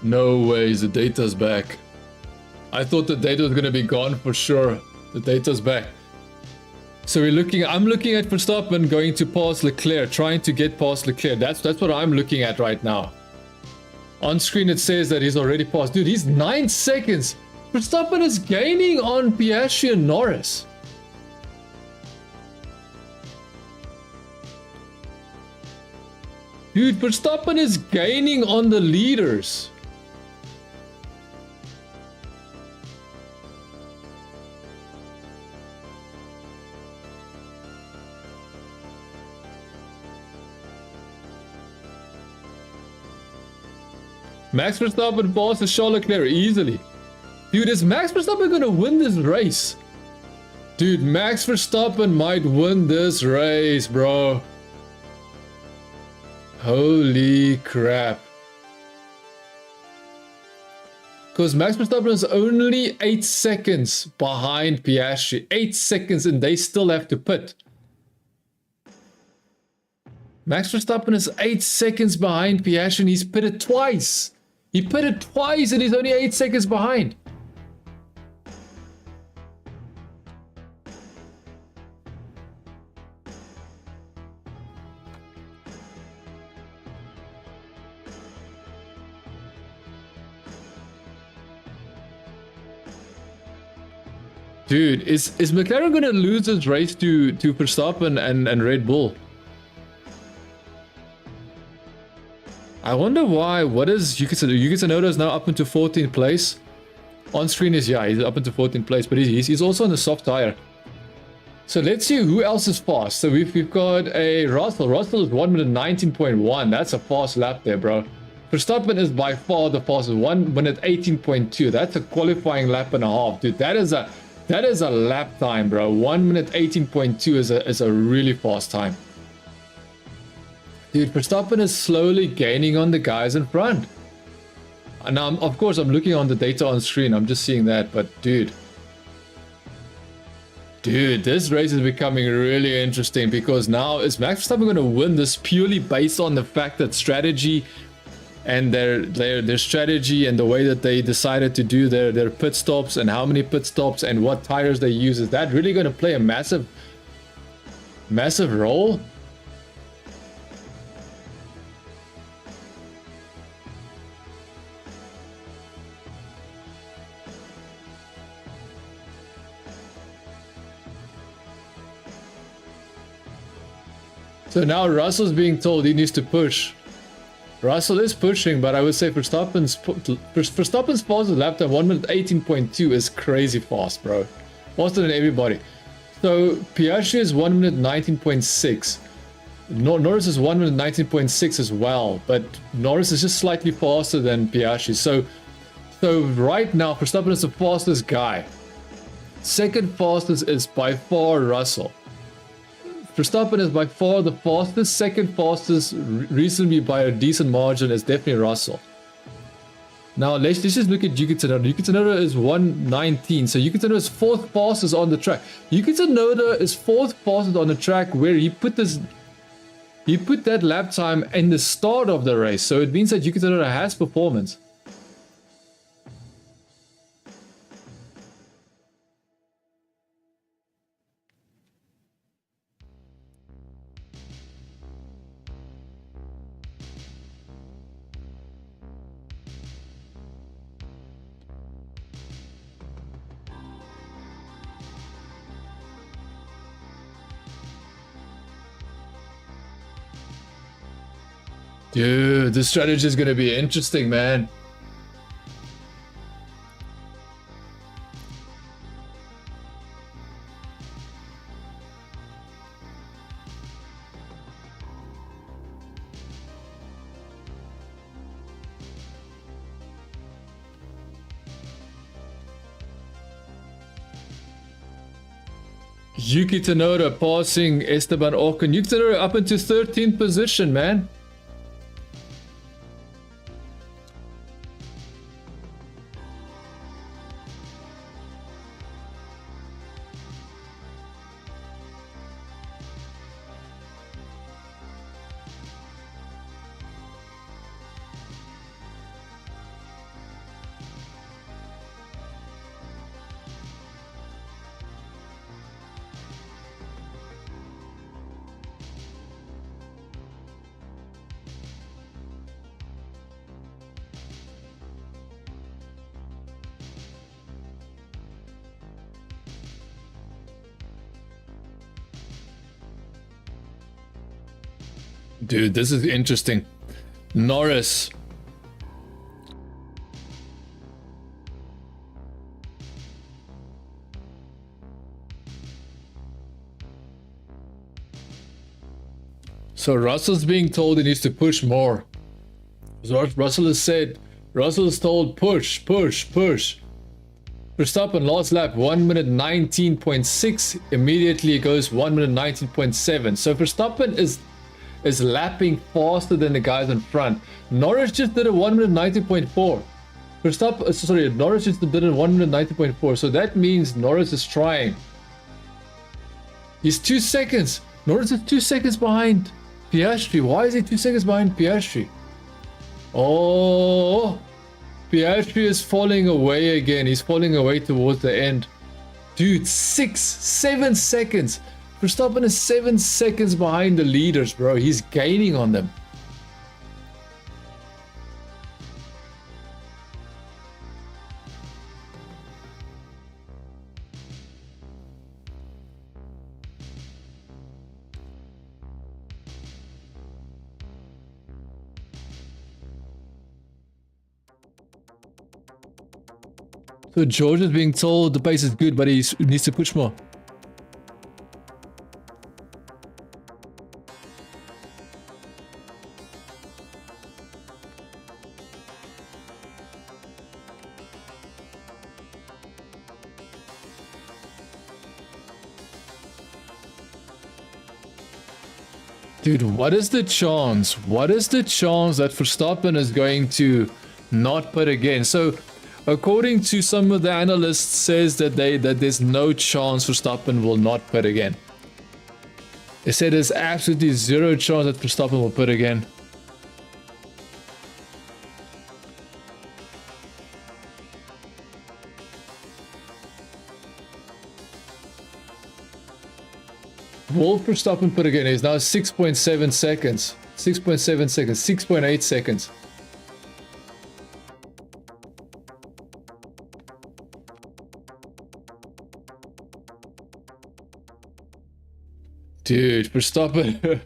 No ways, the data's back. I thought the data was gonna be gone for sure. The data's back. So I'm looking at Verstappen going to pass Leclerc, trying to get past Leclerc. That's what I'm looking at right now. On screen it says that he's already passed. Dude, he's 9 seconds. Verstappen is gaining on Piastri and Norris. Dude, Verstappen is gaining on the leaders. Max Verstappen passes Charles Leclerc easily. Dude, is Max Verstappen gonna win this race? Dude, Max Verstappen might win this race, bro. Holy crap. Because Max Verstappen is only 8 seconds behind Piastri. 8 seconds and they still have to pit. Max Verstappen is 8 seconds behind Piastri and he's pitted twice. He pitted twice and he's only 8 seconds behind. Dude, is McLaren going to lose this race to Verstappen and Red Bull? I wonder why. What is Yuki Tsunoda is now up into 14th place. On screen is, yeah, he's up into 14th place, but he's also on the soft tire. So let's see who else is fast. So we've got a Russell. Russell is 1 minute 19.1. That's a fast lap there, bro. Verstappen is by far the fastest. 1 minute 18.2. That's a qualifying lap and a half, dude. That is a lap time, bro. 1 minute 18.2 is a really fast time. Dude, Verstappen is slowly gaining on the guys in front. And now, of course, I'm looking on the data on screen. I'm just seeing that, but dude, this race is becoming really interesting because now is Max Verstappen going to win this purely based on the fact that strategy and their strategy and the way that they decided to do their pit stops and how many pit stops and what tires they use, is that really going to play a massive role? So now Russell's being told he needs to push. Russell is pushing, but I would say Verstappen's fastest lap time 1 minute 18.2 is crazy fast, bro. Faster than everybody. So Piastri is 1 minute 19.6. Norris is 1 minute 19.6 as well, but Norris is just slightly faster than Piastri. So right now Verstappen is the fastest guy. Second fastest is by far Russell. Verstappen is by far the fastest. Second fastest, recently by a decent margin, is definitely Russell. Now let's just look at Yuki Tsunoda. Yuki Tsunoda is 119, so Yuki Tsunoda is 4th fastest on the track. Yuki Tsunoda is 4th fastest on the track where he put that lap time in the start of the race. So it means that Yuki Tsunoda has performance. Dude, this strategy is going to be interesting, man. Yuki Tsunoda passing Esteban Ocon. Yuki Tsunoda up into 13th position, man. Dude, this is interesting. Norris. So Russell's being told he needs to push more. So Russell has said, Russell is told push, push, push. Verstappen last lap 1 minute 19.6. Immediately it goes 1 minute 19.7. So Verstappen is lapping faster than the guys in front. Norris just did a 1 minute 19.4. Verstappen, sorry, Norris just did a 1 minute 19.4. So that means Norris is trying. He's 2 seconds. Norris is 2 seconds behind Piastri. Why is he 2 seconds behind Piastri? Oh, Piastri is falling away again. He's falling away towards the end. Dude, 7 seconds. Verstappen is 7 seconds behind the leaders, bro. He's gaining on them. So George is being told the pace is good, but he needs to push more. Dude, what is the chance? What is the chance that Verstappen is going to not pit again? So according to some of the analysts, says that there's no chance Verstappen will not pit again. They said there's absolutely zero chance that Verstappen will pit again. Will Verstappen pit again? He's now 6.7 seconds. 6.7 seconds. 6.8 seconds. Dude, Verstappen.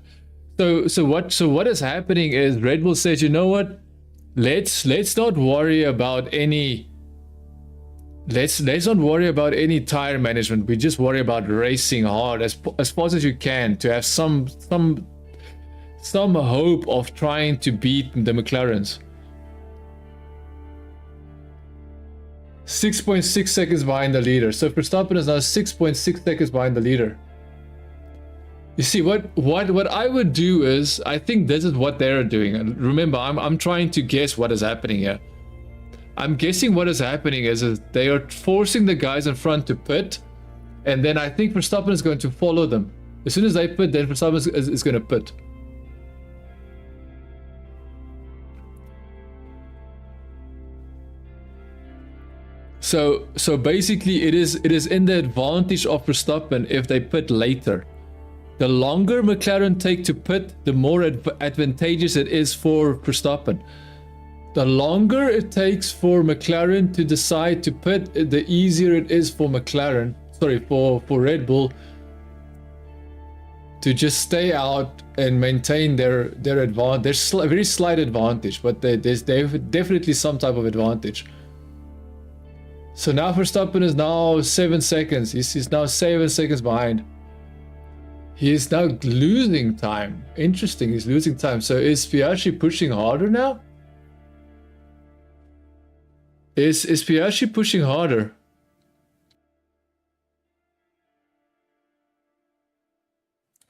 So what is happening is Red Bull says, you know what? Let's not worry about any. Let's not worry about any tire management. We just worry about racing hard as fast as you can to have some hope of trying to beat the McLarens. 6.6 seconds behind the leader. So Verstappen is now 6.6 seconds behind the leader. You see, what I would do is, I think this is what they're doing. And remember, I'm trying to guess what is happening here. I'm guessing what is happening is they are forcing the guys in front to pit, and then I think Verstappen is going to follow them. As soon as they pit, then Verstappen is going to pit. So basically, it is in the advantage of Verstappen if they pit later. The longer McLaren take to pit, the more advantageous it is for Verstappen. The longer it takes for McLaren to decide to pit, the easier it is for McLaren, sorry, for Red Bull to just stay out and maintain their advantage. There's a very slight advantage, but there's definitely some type of advantage. So now Verstappen is now 7 seconds. He's now 7 seconds behind. He is now losing time. Interesting, he's losing time. So is Piastri pushing harder now? Is Piastri pushing harder?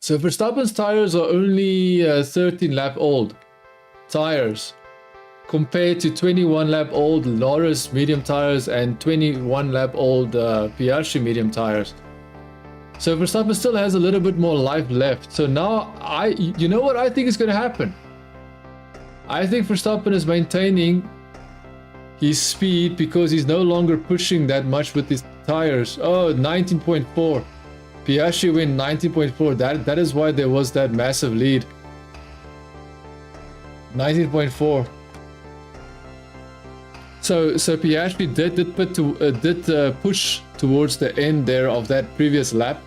So Verstappen's tires are only 13 lap old tires compared to 21 lap old Norris medium tires and 21 lap old Piastri medium tires. So Verstappen still has a little bit more life left. So now you know what I think is going to happen? I think Verstappen is maintaining his speed because he's no longer pushing that much with his tires. Oh, 19.4. Piastri went 19.4. That is why there was that massive lead. 19.4. So Piastri did push towards the end there of that previous lap.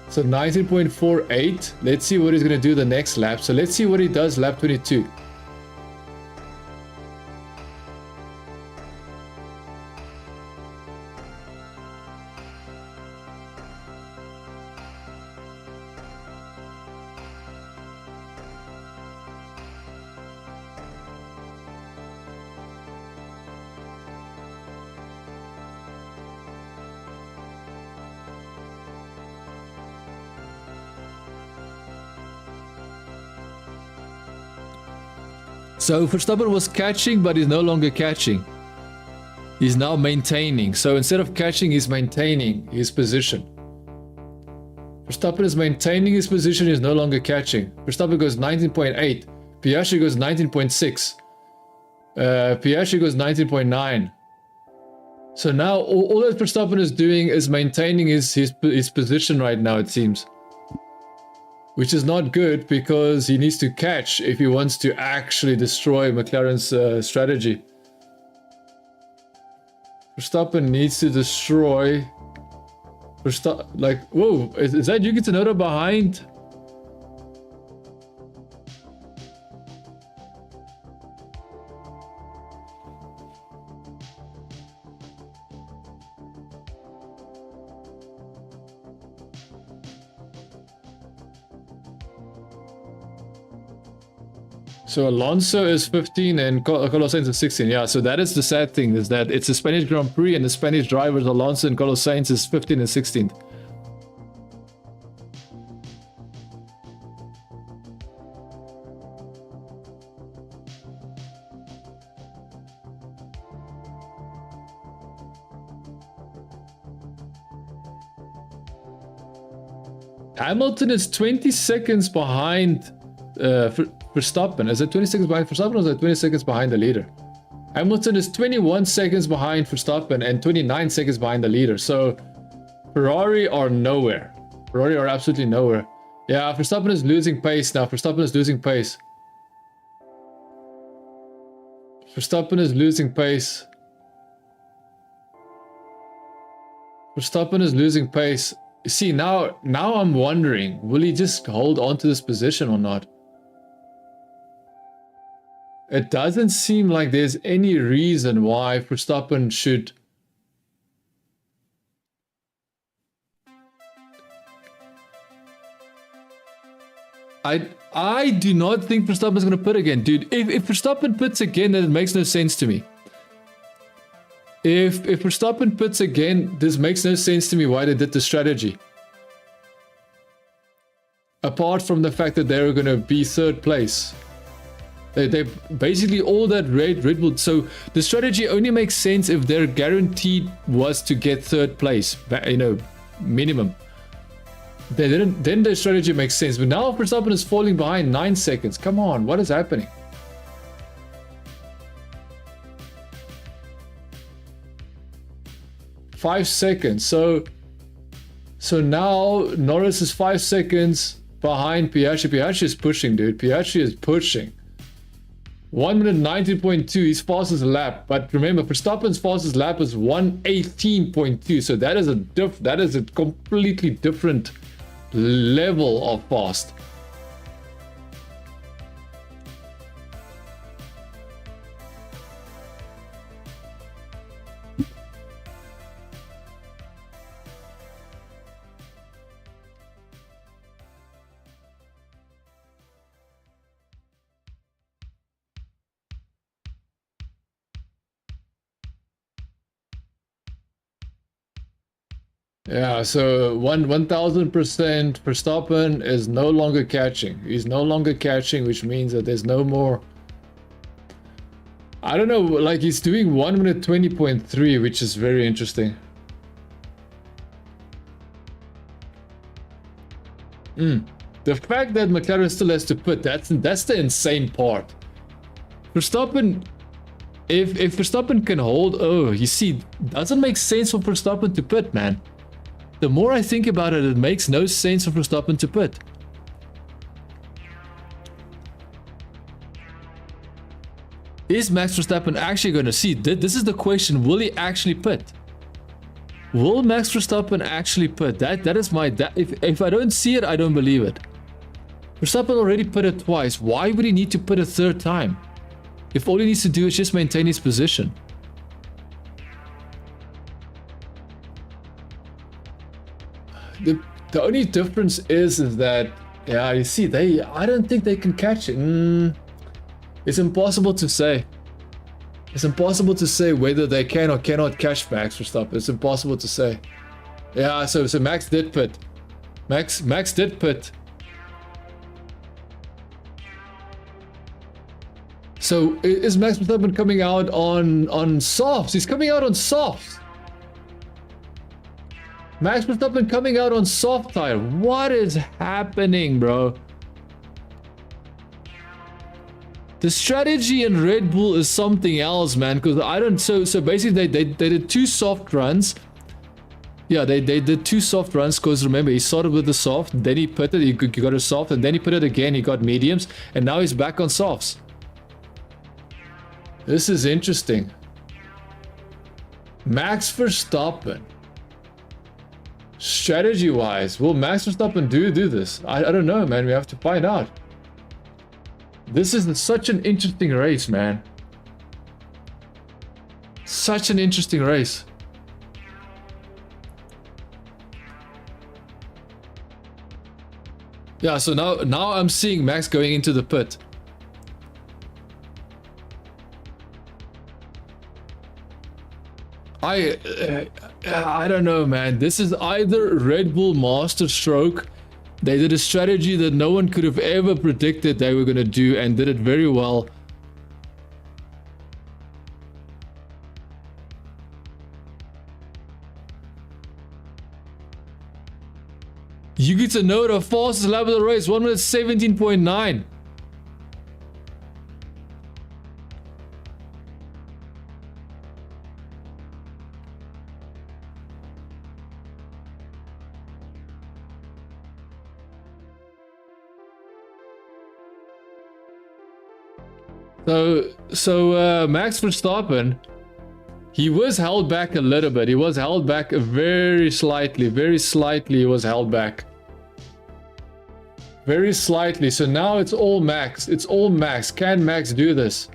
So 19.48. Let's see what he's going to do the next lap. So let's see what he does lap 22. So Verstappen was catching, but he's no longer catching. He's now maintaining. So instead of catching, he's maintaining his position. Verstappen is maintaining his position, he's no longer catching. Verstappen goes 19.8. Piastri goes 19.6. Piastri goes 19.9. So now all that Verstappen is doing is maintaining his position right now, it seems. Which is not good because he needs to catch if he wants to actually destroy McLaren's strategy. Verstappen needs to destroy... like, whoa, is that Yuki Tsunoda behind? So Alonso is 15 and Carlos Sainz is 16. Yeah, so that is the sad thing, is that it's a Spanish Grand Prix and the Spanish drivers Alonso and Carlos Sainz is 15 and 16. Hamilton is 20 seconds behind Verstappen. Is it 20 seconds behind Verstappen or is it 20 seconds behind the leader? Hamilton is 21 seconds behind Verstappen and 29 seconds behind the leader. So Ferrari are nowhere. Ferrari are absolutely nowhere. Yeah, Verstappen is losing pace now. Verstappen is losing pace. Verstappen is losing pace. Verstappen is losing pace. See, now I'm wondering, will he just hold on to this position or not? It doesn't seem like there's any reason why Verstappen should... I do not think Verstappen is going to pit again, dude. If Verstappen pits again, then it makes no sense to me. If Verstappen pits again, this makes no sense to me why they did the strategy. Apart from the fact that they're going to be third place. They basically all that Red Bull. So the strategy only makes sense if their guaranteed was to get third place, you know, minimum. Then the strategy makes sense. But now Verstappen is falling behind 9 seconds. Come on, what is happening? Five seconds. So now Norris is 5 seconds behind Piastri. Piastri is pushing, dude. Piastri is pushing. 1 minute 19.2, his fastest lap. But remember, Verstappen's fastest lap is 1:18.2. So that is a completely different level of fast. Yeah, so 1000% Verstappen is no longer catching. He's no longer catching, which means that there's no more... I don't know, like he's doing 1 minute 20.3, which is very interesting. The fact that McLaren still has to pit, that's the insane part. Verstappen... If Verstappen can hold... Oh, you see, doesn't make sense for Verstappen to pit, man. The more I think about it, it makes no sense for Verstappen to pit. Is Max Verstappen actually going to see? This is the question. Will he actually pit? Will Max Verstappen actually put that? That is my if I don't see it, I don't believe it. Verstappen already put it twice. Why would he need to put a third time? If all he needs to do is just maintain his position. The only difference is that, yeah, you see, I don't think they can catch it. It's impossible to say. It's impossible to say whether they can or cannot catch Max Verstappen. It's impossible to say. Yeah, so Max did pit. Max did pit. So is Max Verstappen coming out on softs? He's coming out on softs. Max Verstappen coming out on soft tire. What is happening, bro? The strategy in Red Bull is something else, man. Because I don't. So basically, they did 2 soft runs. Yeah, they did 2 soft runs. Because remember, he started with the soft, then he put it. He got a soft, and then he put it again. He got mediums, and now he's back on softs. This is interesting. Max Verstappen. Strategy-wise, will Max Verstappen do this? I don't know, man. We have to find out. This is such an interesting race, man. Such an interesting race. Yeah, so now I'm seeing Max going into the pit. I don't know, man. This is either Red Bull master stroke. They did a strategy that no one could have ever predicted they were going to do and did it very well. Yuki Tsunoda, fastest lap of the race, 1 minute 17.9. So Max Verstappen, he was held back a little bit. He was held back very slightly he was held back. Very slightly. So now it's all Max. It's all Max. Can Max do this?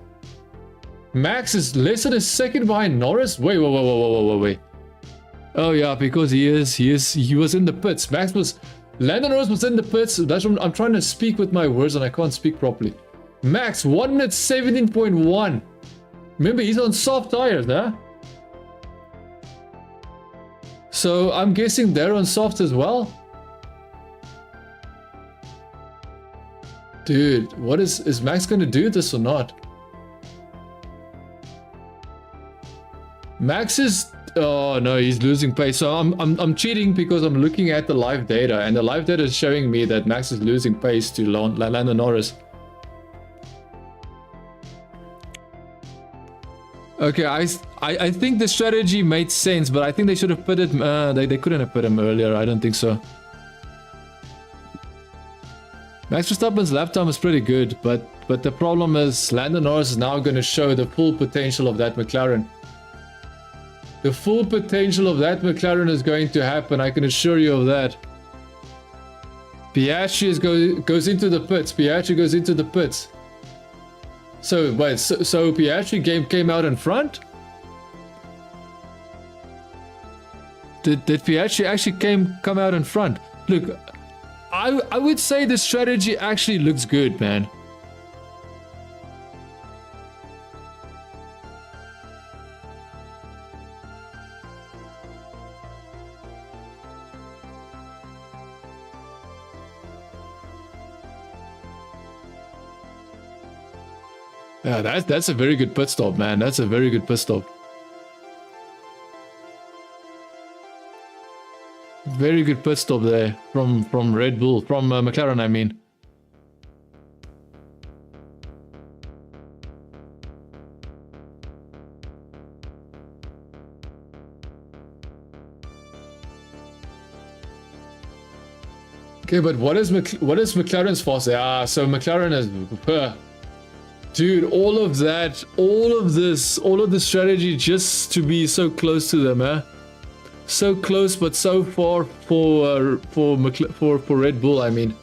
Max is less than a second behind Norris. Wait. Oh yeah, because he was in the pits. Lando Norris was in the pits. That's what I'm trying to speak with my words and I can't speak properly. Max, 1 minute 17.1. Remember, he's on soft tires, huh? So I'm guessing they're on soft as well. Dude, what is Max gonna do this or not? Max is, oh no, he's losing pace. So I'm cheating because I'm looking at the live data, and the live data is showing me that Max is losing pace to Lando Norris. Okay, I think the strategy made sense, but I think they should have put it. They couldn't have put him earlier. I don't think so. Max Verstappen's lap time is pretty good, but the problem is Lando Norris is now going to show the full potential of that McLaren. The full potential of that McLaren is going to happen. I can assure you of that. Piastri goes into the pits. Piastri goes into the pits. So wait, so Piastri came out in front? Did Piastri actually come out in front? Look, I would say the strategy actually looks good, man. Yeah, that's a very good pit stop, man. That's a very good pit stop. Very good pit stop there from Red Bull, from McLaren, I mean. Okay, but what is McLaren's fast? Ah, so McLaren is. Dude, all of this strategy just to be so close to them, eh? So close, but so far for Red Bull. I mean.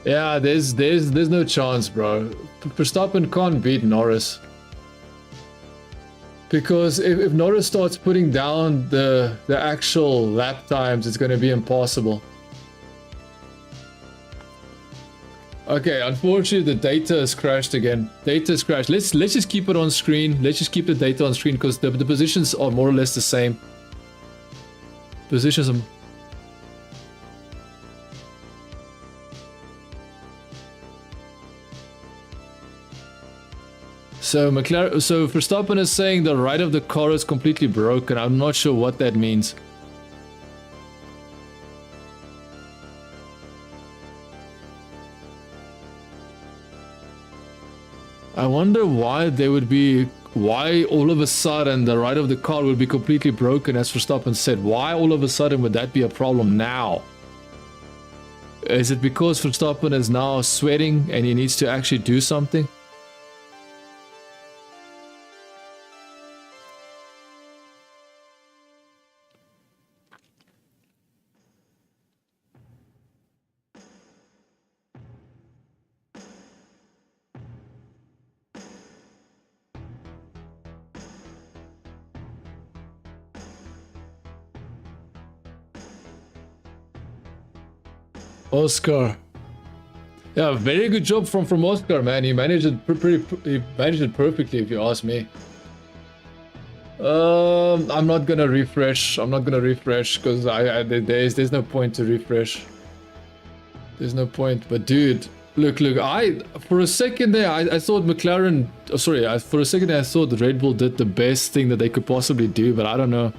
Yeah, there's no chance, bro. Verstappen can't beat Norris. Because if Norris starts putting down the actual lap times, it's going to be impossible. Okay, unfortunately the data has crashed again. Data has crashed. Let's just keep it on screen. Let's just keep the data on screen because the positions are more or less the same. Positions are... So Verstappen is saying the right of the car is completely broken. I'm not sure what that means. I wonder why all of a sudden the right of the car would be completely broken, as Verstappen said. Why all of a sudden would that be a problem now? Is it because Verstappen is now sweating and he needs to actually do something? Oscar. Yeah, very good job from Oscar, man. He managed it perfectly, if you ask me. I'm not gonna refresh. I'm not gonna refresh because there's no point to refresh. There's no point. But dude, look, for a second there I thought McLaren. Oh, sorry, for a second there, I thought Red Bull did the best thing that they could possibly do, but I don't know.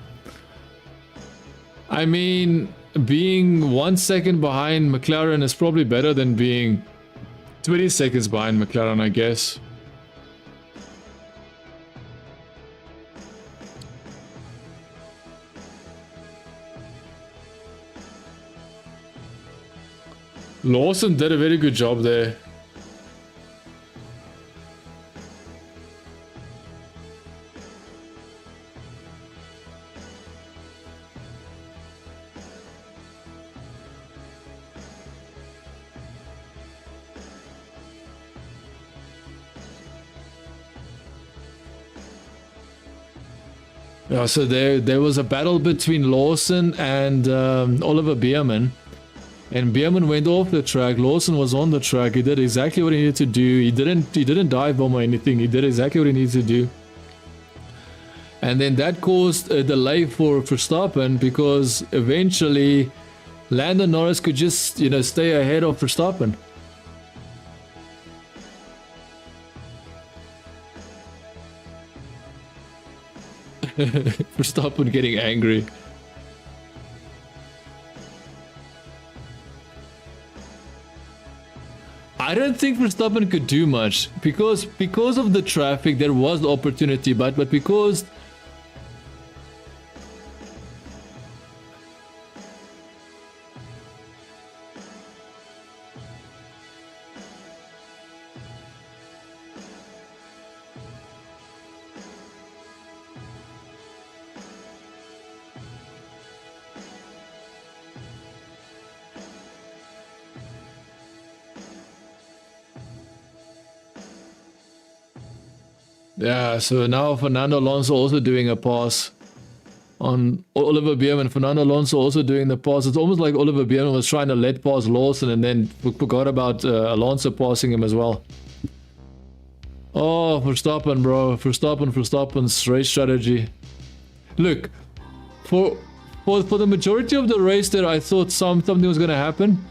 I mean, being 1 second behind McLaren is probably better than being 20 seconds behind McLaren, I guess. Lawson did a very good job there. Yeah, so there was a battle between Lawson and Oliver Bierman. And Bierman went off the track. Lawson was on the track. He did exactly what he needed to do. He didn't dive bomb or anything. He did exactly what he needed to do. And then that caused a delay for Verstappen because eventually Lando Norris could just, you know, stay ahead of Verstappen. Verstappen getting angry. I don't think Verstappen could do much because of the traffic. There was the opportunity, but because yeah, so now Fernando Alonso also doing a pass on Oliver Bierman. Fernando Alonso also doing the pass. It's almost like Oliver Bierman was trying to let pass Lawson and then forgot about Alonso passing him as well. Oh, Verstappen, bro. Verstappen's race strategy. Look, for the majority of the race there, I thought something was going to happen.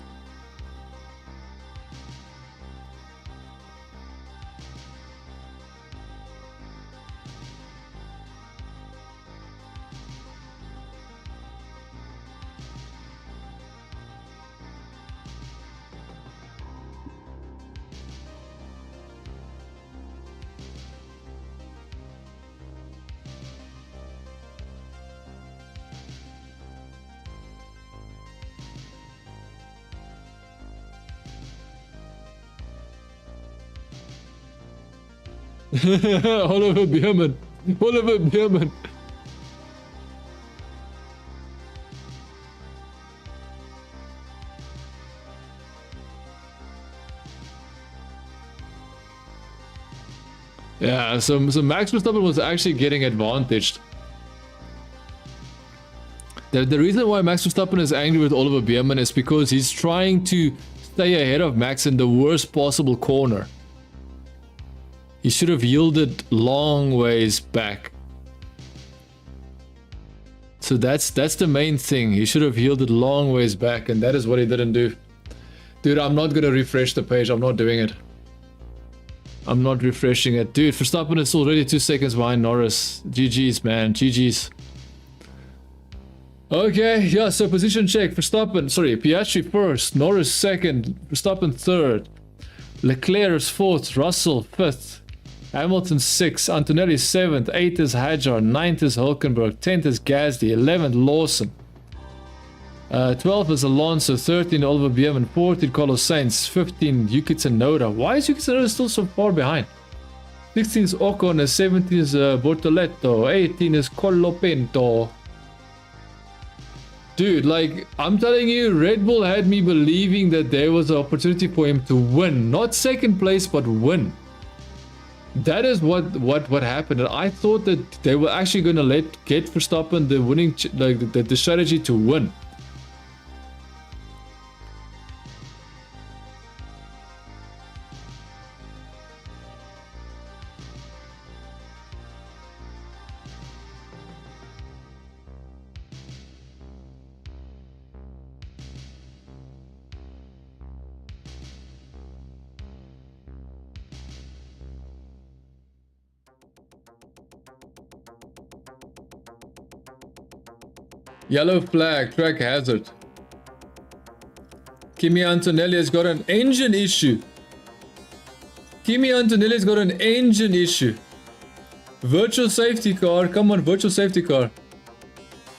Oliver Bierman. Oliver Bierman. Yeah, so Max Verstappen was actually getting advantaged. The reason why Max Verstappen is angry with Oliver Bierman is because he's trying to stay ahead of Max in the worst possible corner. He should have yielded long ways back. So that's the main thing. He should have yielded long ways back, and that is what he didn't do. Dude, I'm not gonna refresh the page. I'm not doing it. I'm not refreshing it. Dude, Verstappen is already 2 seconds behind Norris. GG's, man. GG's. Okay, yeah, so position check. Verstappen, sorry, Piastri first, Norris second, Verstappen third, Leclerc is fourth, Russell fifth, Hamilton sixth, Antonelli seventh, eighth is Hadjar, ninth is Hulkenberg, 10th is Gasly, 11th Lawson, 12th is Alonso, 13th Oliver Bierman, 14th Carlos Sainz, 15th Yuki Tsunoda. Why is Yuki Tsunoda still so far behind? 16th is Ocon, 17th is Bortoletto, 18th is Colapinto. Dude, like, I'm telling you, Red Bull had me believing that there was an opportunity for him to win. Not second place, but win. That is what happened. And I thought that they were actually going to get Verstappen the winning, like, the strategy to win. Yellow flag, track hazard. Kimi Antonelli has got an engine issue. Kimi Antonelli has got an engine issue. Virtual safety car, come on, virtual safety car.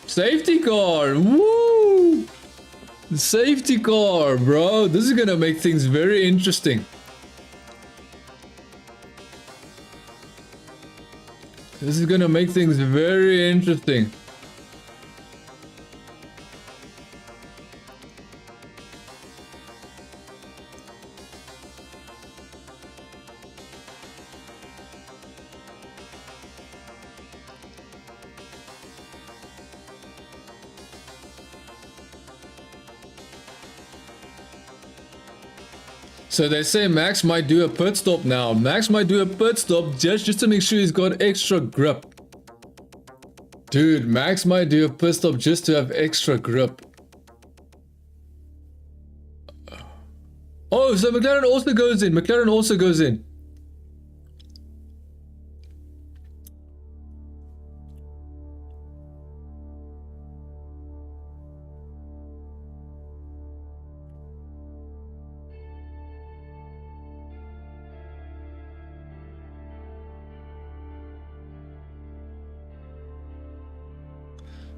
Safety car, woo! Safety car, bro. This is gonna make things very interesting. This is gonna make things very interesting. So they say Max might do a pit stop now. Max might do a pit stop just to make sure he's got extra grip. Dude, Max might do a pit stop just to have extra grip. Oh, so McLaren also goes in. McLaren also goes in.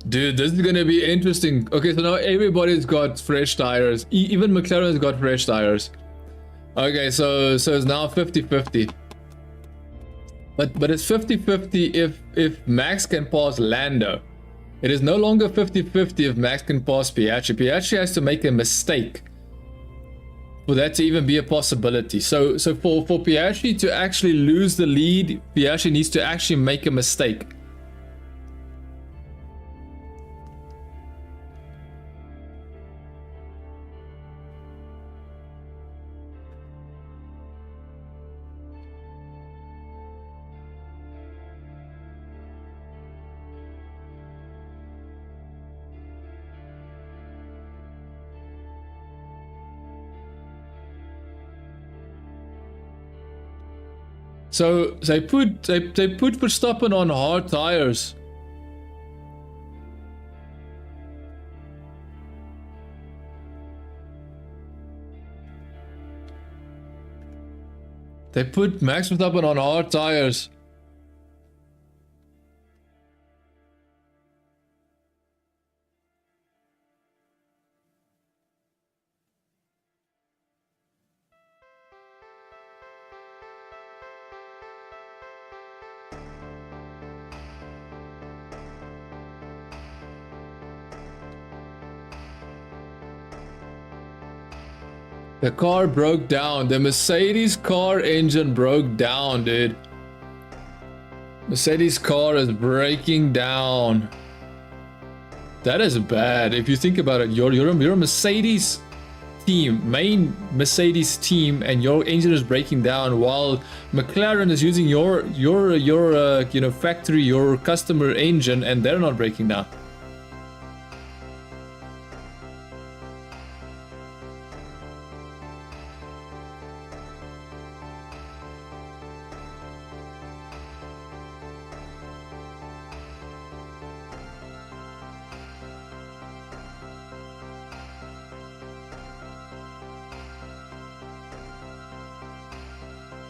Dude, this is gonna be interesting. Okay, so now everybody's got fresh tires. Even McLaren's got fresh tires. Okay, so it's now 50-50. But it's 50-50 if Max can pass Lando. It is no longer 50-50 if Max can pass Piastri. Piastri has to make a mistake for that to even be a possibility. So for Piastri to actually lose the lead, Piastri needs to actually make a mistake. So they put Verstappen on hard tires. They put Max Verstappen on hard tires. The car broke down. The Mercedes car engine broke down, dude. Mercedes car is breaking down. That is bad. If you think about it, you're a Mercedes team, main Mercedes team, and your engine is breaking down while McLaren is using your you know, factory, your customer engine, and they're not breaking down.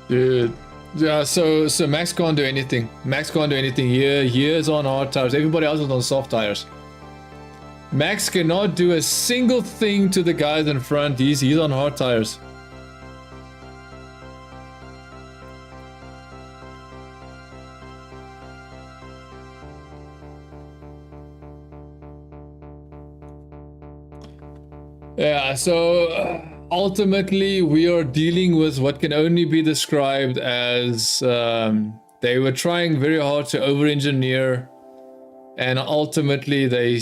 Dude, yeah, so Max can't do anything. Max can't do anything here. He is on hard tires. Everybody else is on soft tires. Max cannot do a single thing to the guys in front. He's on hard tires. Yeah, so ultimately we are dealing with what can only be described as they were trying very hard to over-engineer, and ultimately they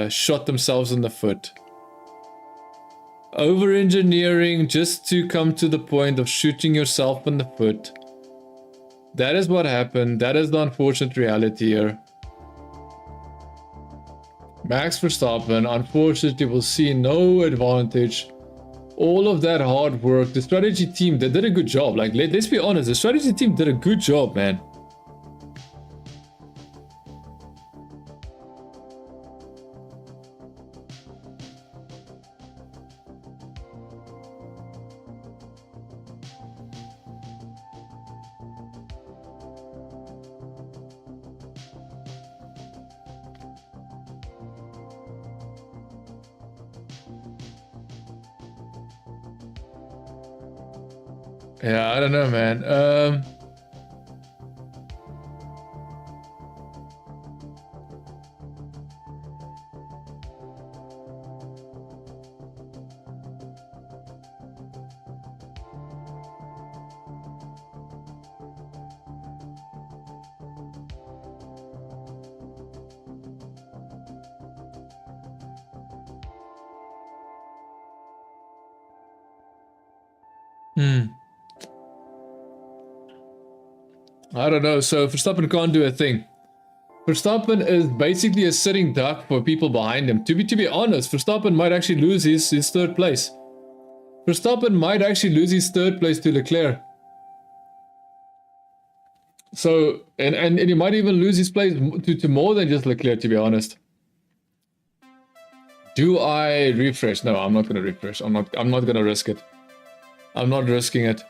shot themselves in the foot. Over-engineering just to come to the point of shooting yourself in the foot. That is what happened. That is the unfortunate reality here. Max Verstappen, unfortunately, will see no advantage. All of that hard work, the strategy team, they did a good job. Like, let's be honest, the strategy team did a good job, man. Yeah, I don't know, man. I don't know. So Verstappen can't do a thing. Verstappen is basically a sitting duck for people behind him. To be honest, Verstappen might actually lose his third place. Verstappen might actually lose his third place to Leclerc. So and he might even lose his place to more than just Leclerc, to be honest. Do I refresh? No, I'm not gonna refresh. I'm not gonna risk it. I'm not risking it.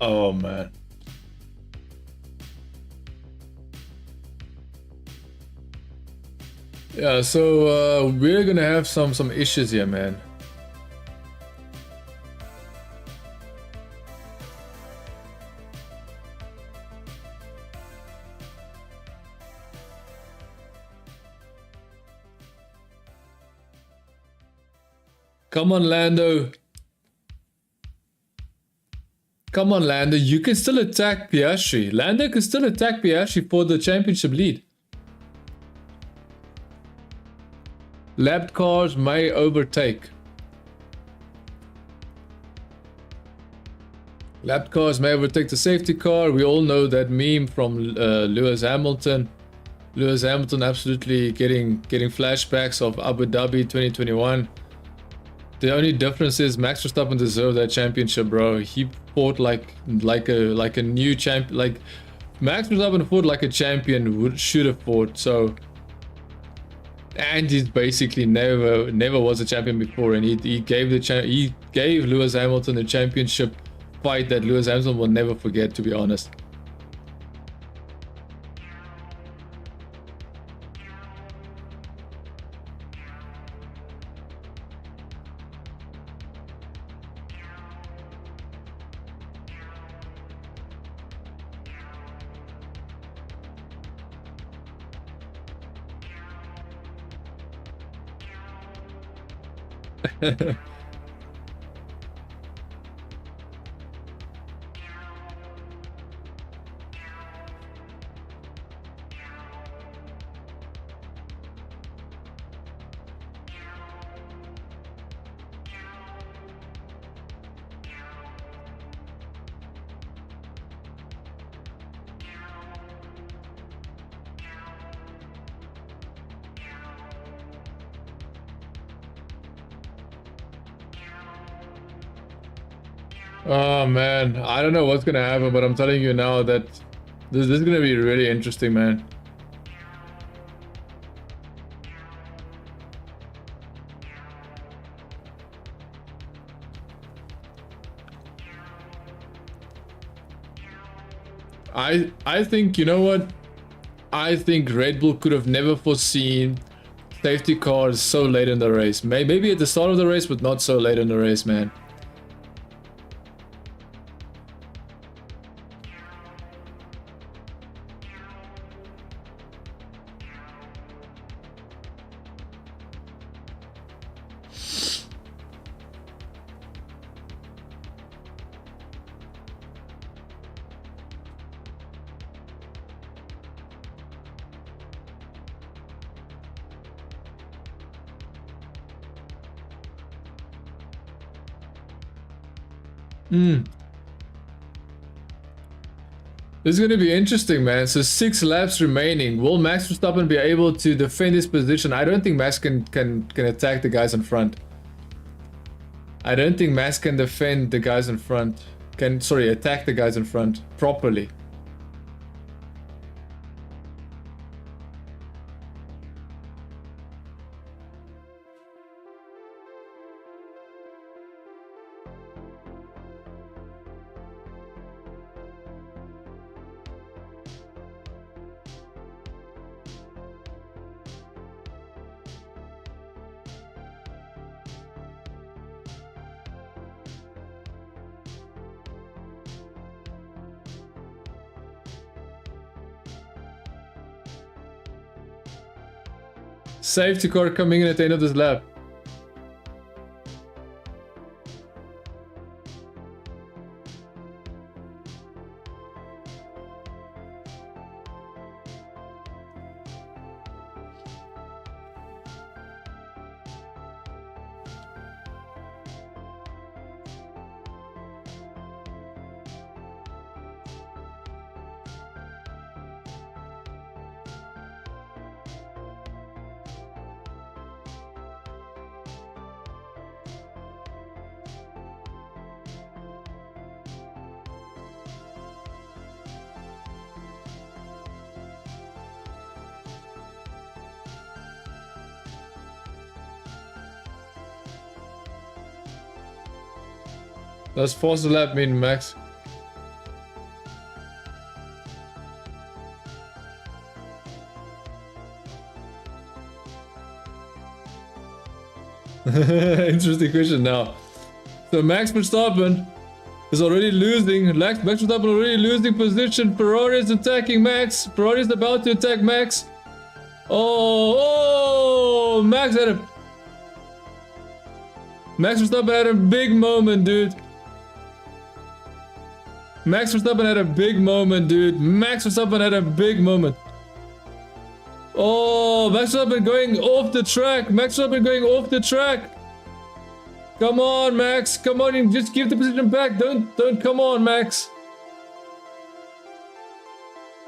Oh man. Yeah, so we're gonna have some issues here, man. Come on, Lando. Come on, Lando. You can still attack Piastri. Lando can still attack Piastri for the championship lead. Lapped cars may overtake. Lapped cars may overtake the safety car. We all know that meme from Lewis Hamilton. Lewis Hamilton absolutely getting flashbacks of Abu Dhabi 2021. The only difference is Max Verstappen deserved that championship, bro. He fought like a new champ. Like Max Verstappen fought like a champion should have fought. So, and he's basically never was a champion before, and he gave Lewis Hamilton the championship fight that Lewis Hamilton will never forget, to be honest. Oh man, I don't know what's gonna happen, but I'm telling you now that this is gonna be really interesting, man. I think, you know what? I think Red Bull could have never foreseen safety cars so late in the race. Maybe at the start of the race, but not so late in the race, man. This is going to be interesting, man. So 6 laps remaining. Will Max Verstappen be able to defend his position? I don't think Max can attack the guys in front. I don't think Max can defend the guys in front. Attack the guys in front properly. Safety car coming in at the end of this lap. Let's force the lap, mean Max. Interesting question now. So Max Verstappen is already losing. Max Verstappen already losing position. Ferrari is attacking Max. Ferrari is about to attack Max. Oh, Max Verstappen had a big moment, dude. Max Verstappen had a big moment, dude. Max Verstappen had a big moment. Oh, Max Verstappen going off the track. Max Verstappen going off the track. Come on, Max. Come on, just give the position back. Don't come on, Max.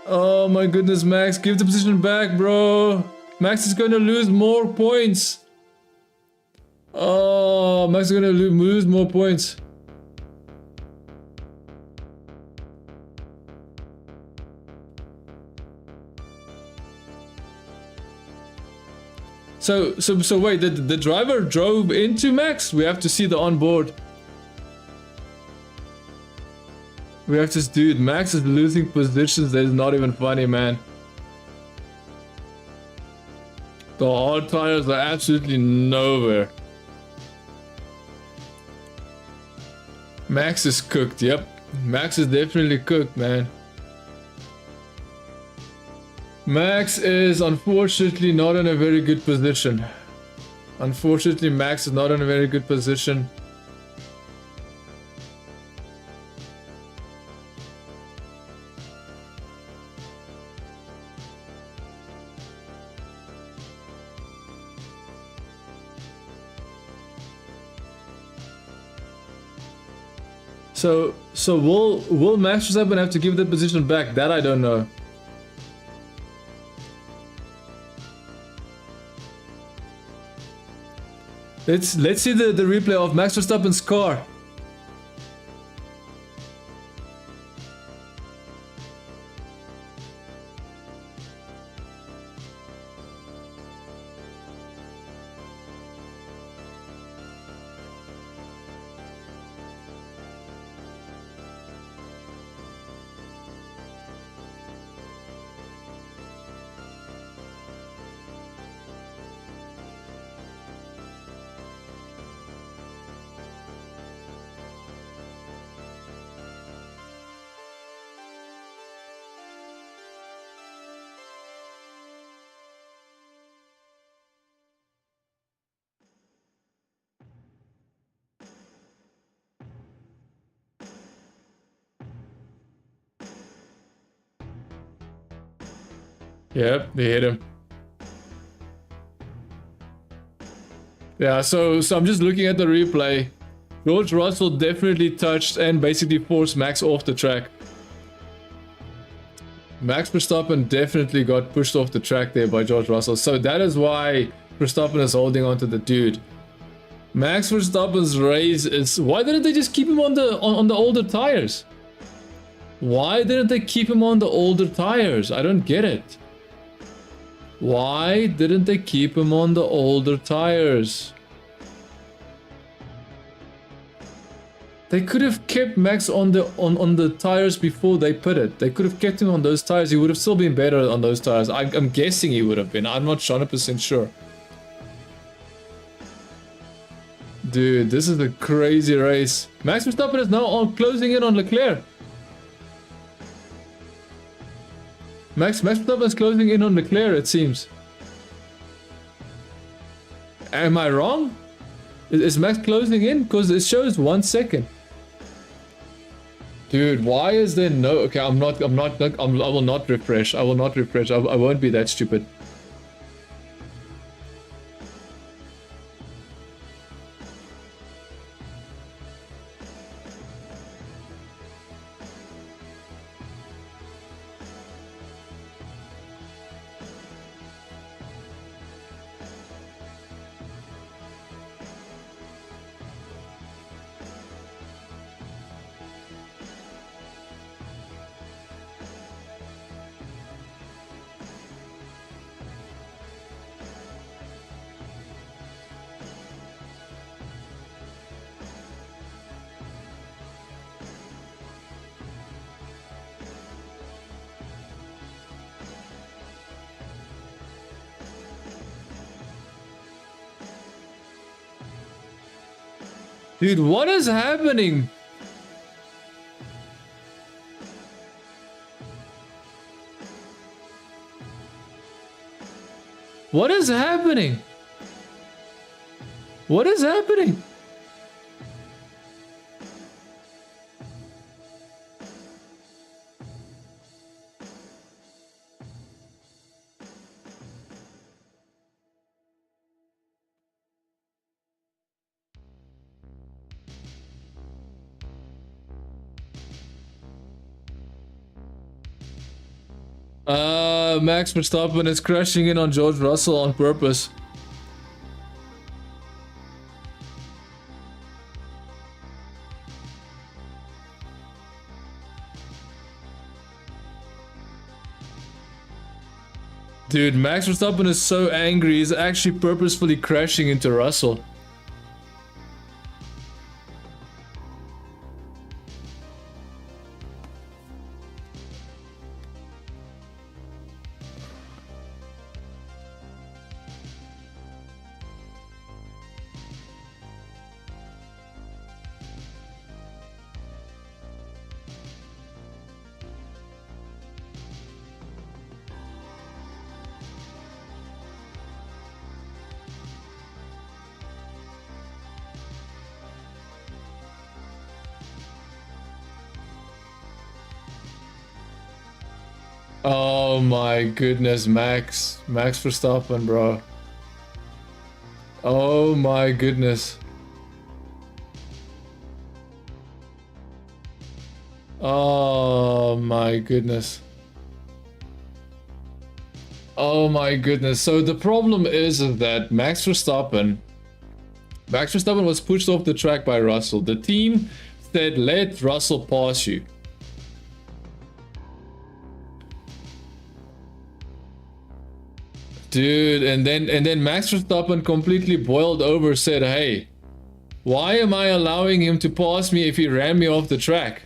Oh my goodness, Max. Give the position back, bro. Max is going to lose more points. Oh, Max is gonna lose more points. So wait, the driver drove into Max? We have to see the onboard. We have to, dude, Max is losing positions. That is not even funny, man. The hard tires are absolutely nowhere. Max is cooked, yep. Max is definitely cooked, man. Max is unfortunately not in a very good position. Unfortunately, Max is not in a very good position. So will Max Verstappen have to give that position back? That I don't know. Let's see the replay of Max Verstappen's car. Yep, they hit him. Yeah, so I'm just looking at the replay. George Russell definitely touched and basically forced Max off the track. Max Verstappen definitely got pushed off the track there by George Russell. So that is why Verstappen is holding on to the dude. Max Verstappen's race is... Why didn't they just keep him on the older tires? Why didn't they keep him on the older tires? I don't get it. Why didn't they keep him on the older tires? They could have kept Max on the tires before they put it. They could have kept him on those tires. He would have still been better on those tires. I'm guessing he would have been. I'm not 100% sure. Dude, this is a crazy race. Max Verstappen is now closing in on Leclerc. Max Verstappen is closing in on Leclerc, it seems. Am I wrong? Is Max closing in? Because it shows 1 second. Dude, why is there no... Okay, I will not refresh. I will not refresh. I won't be that stupid. Dude, what is happening? What is happening? What is happening? Max Verstappen is crashing in on George Russell on purpose. Dude, Max Verstappen is so angry, he's actually purposefully crashing into Russell. Oh my goodness, Max Verstappen, bro. Oh my goodness. Oh my goodness. Oh my goodness. So the problem is that Max Verstappen was pushed off the track by Russell. The team said, let Russell pass you. Dude, and then Max Verstappen completely boiled over, said, hey, why am I allowing him to pass me if he ran me off the track?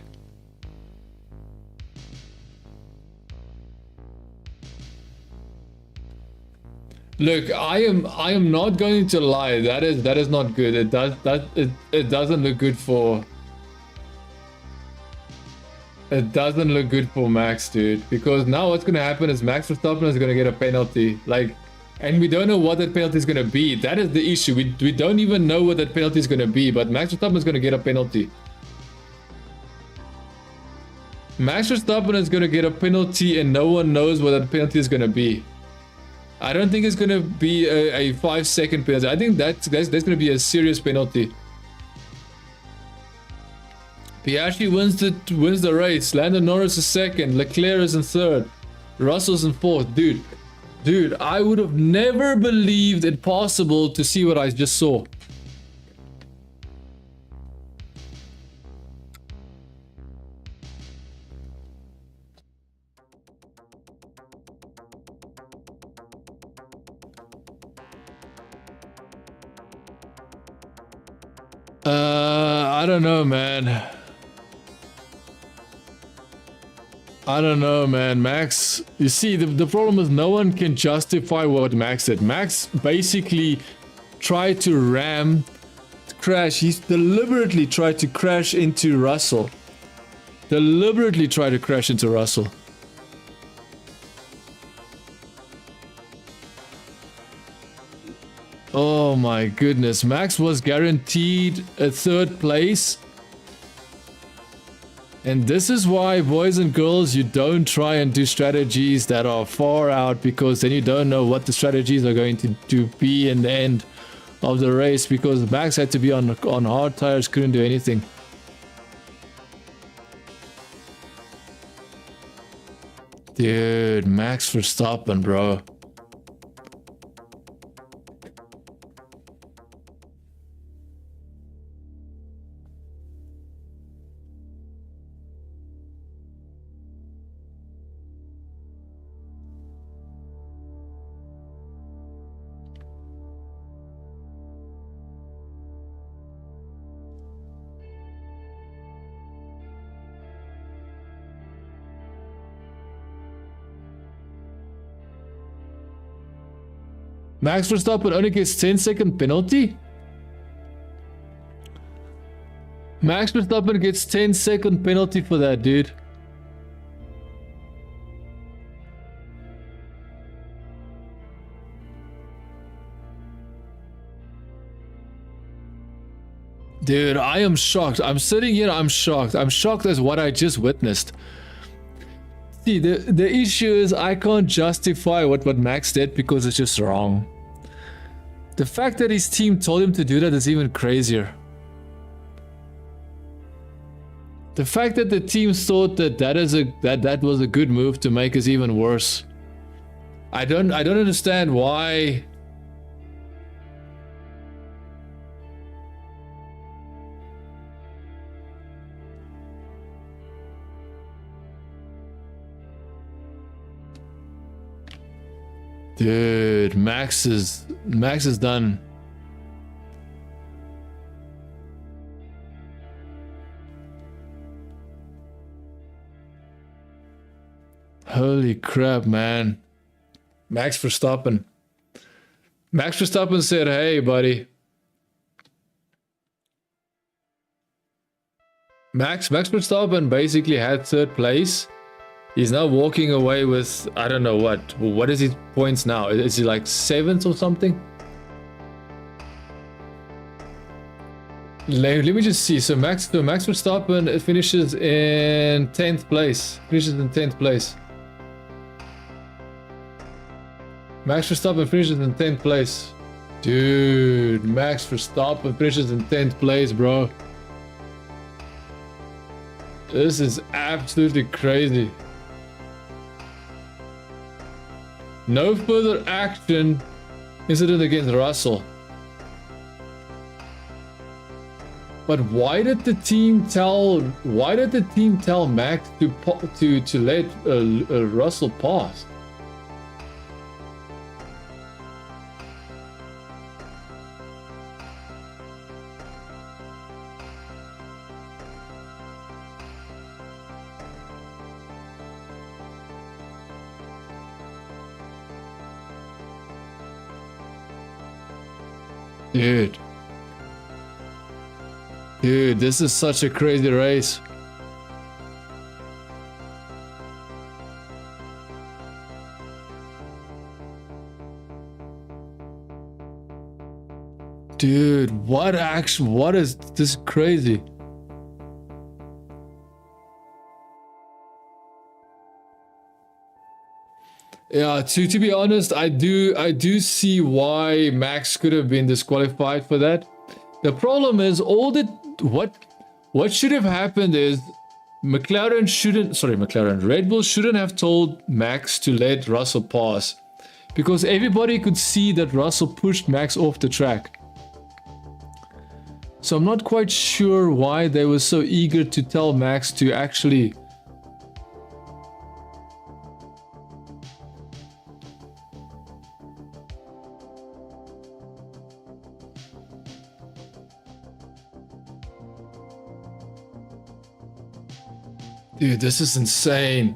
Look, I am not going to lie. That is not good. It doesn't look good for. It doesn't look good for Max, dude. Because now what's gonna happen is Max Verstappen is gonna get a penalty. Like, and we don't know what that penalty is gonna be. That is the issue. We don't even know what that penalty is gonna be. But Max Verstappen is gonna get a penalty. Max Verstappen is gonna get a penalty, and no one knows what that penalty is gonna be. I don't think it's gonna be a 5-second penalty. I think that's gonna be a serious penalty. Piastri wins the race. Lando Norris is second. Leclerc is in third. Russell's in fourth. Dude, I would have never believed it possible to see what I just saw. I don't know, man. I don't know, man. Max, you see, the problem is no one can justify what Max did. Max basically tried to crash. He's deliberately tried to crash into Russell. Deliberately tried to crash into Russell. Oh my goodness. Max was guaranteed a third place. And this is why, boys and girls, you don't try and do strategies that are far out, because then you don't know what the strategies are going to be in the end of the race, because Max had to be on hard tires, couldn't do anything. Dude, Max Verstappen, bro. Max Verstappen only gets 10-second penalty? Max Verstappen gets 10-second penalty for that, dude. Dude, I am shocked. I'm sitting here, I'm shocked. I'm shocked as what I just witnessed. See, the issue is I can't justify what Max did because it's just wrong. The fact that his team told him to do that is even crazier. The fact that the team thought that was a good move to make is even worse. I don't understand why. Dude, Max is done. Holy crap, man. Max Verstappen. Max Verstappen said, hey, buddy. Max Verstappen basically had 3rd place. He's now walking away with, I don't know what is his points now? Is he like 7th or something? Let me just see. So Max Verstappen finishes in 10th place. Max Verstappen finishes in 10th place. Dude, Max Verstappen finishes in 10th place, bro. This is absolutely crazy. No further action incident against Russell. But why did the team tell Max to let Russell pass? Dude, this is such a crazy race. Dude, what is this crazy? Yeah, to be honest, I do see why Max could have been disqualified for that. The problem is what should have happened is Red Bull shouldn't have told Max to let Russell pass, because everybody could see that Russell pushed Max off the track. So I'm not quite sure why they were so eager to tell Max to actually Dude, this is insane.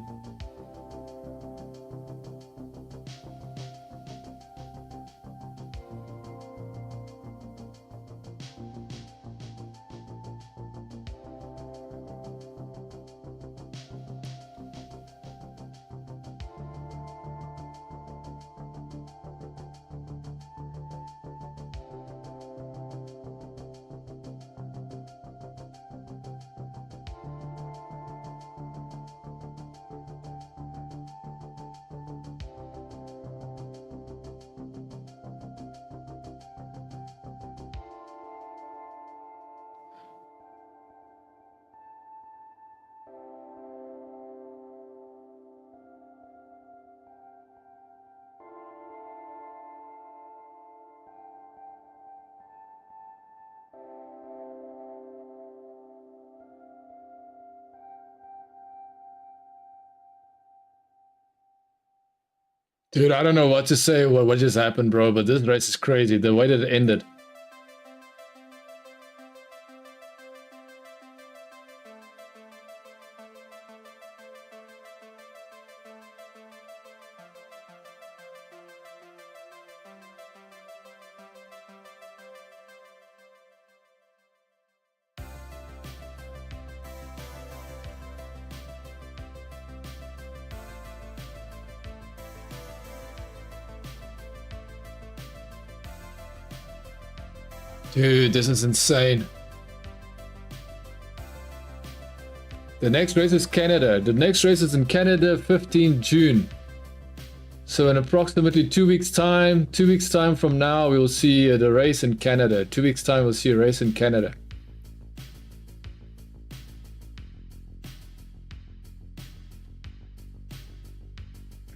Dude, I don't know what to say, what just happened, bro, but this race is crazy, the way that it ended. Dude, this is insane. The next race is Canada. The next race is in Canada, 15 June. So in approximately 2 weeks time, 2 weeks time from now, we will see the race in Canada. 2 weeks time, we'll see a race in Canada.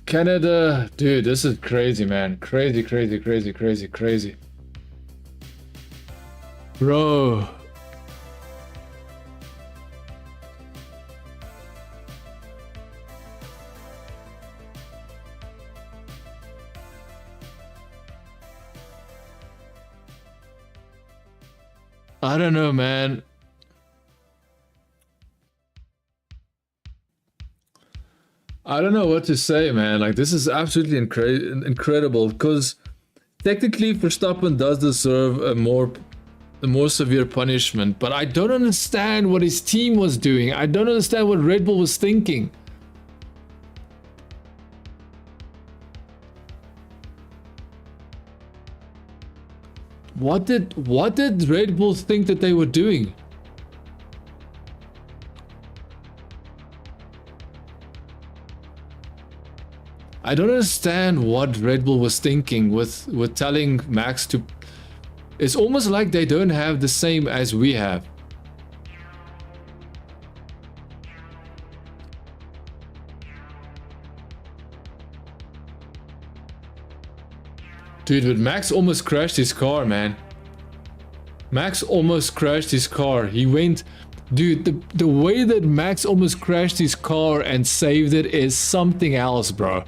Canada, dude, this is crazy, man. Crazy, crazy, crazy, crazy, crazy. Bro. I don't know, man. I don't know what to say, man. Like, this is absolutely incredible, because technically Verstappen does deserve a more severe punishment, but I don't understand what his team was doing. I don't understand what Red Bull was thinking. What did Red Bull think that they were doing? I don't understand what Red Bull was thinking with telling Max to... It's almost like they don't have the same as we have. Dude, but Max almost crashed his car, man. Max almost crashed his car. He went... Dude, the way that Max almost crashed his car and saved it is something else, bro.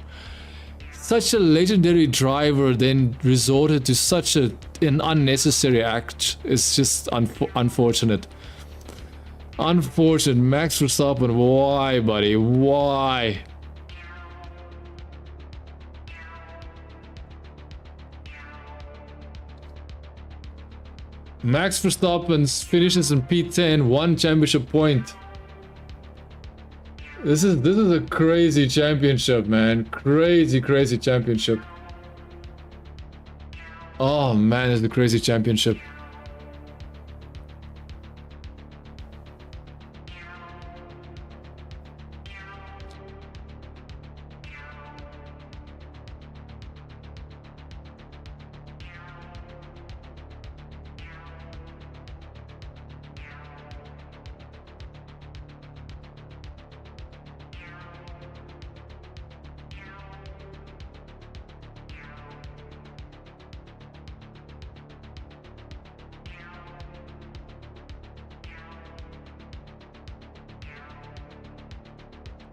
Such a legendary driver then resorted to such an unnecessary act. It's just unfortunate. Unfortunate. Max Verstappen, why, buddy? Why? Max Verstappen finishes in P10, 1 championship point. This is a crazy championship, man. Crazy championship. Oh man, it's a crazy championship.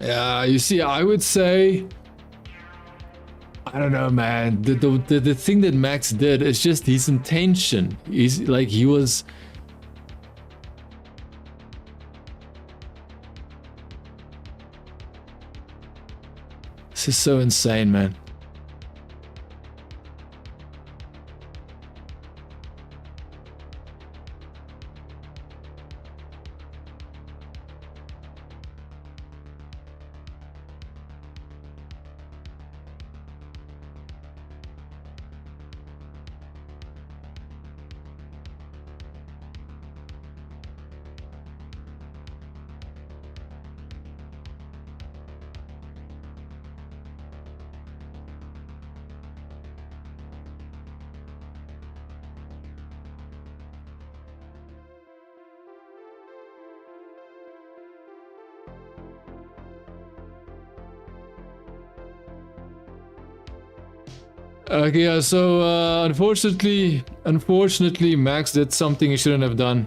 Yeah, you see, I would say, I don't know, man. The thing that Max did is just his intention. He's like, he was... This is so insane, man. Okay, yeah, so unfortunately, Max did something he shouldn't have done.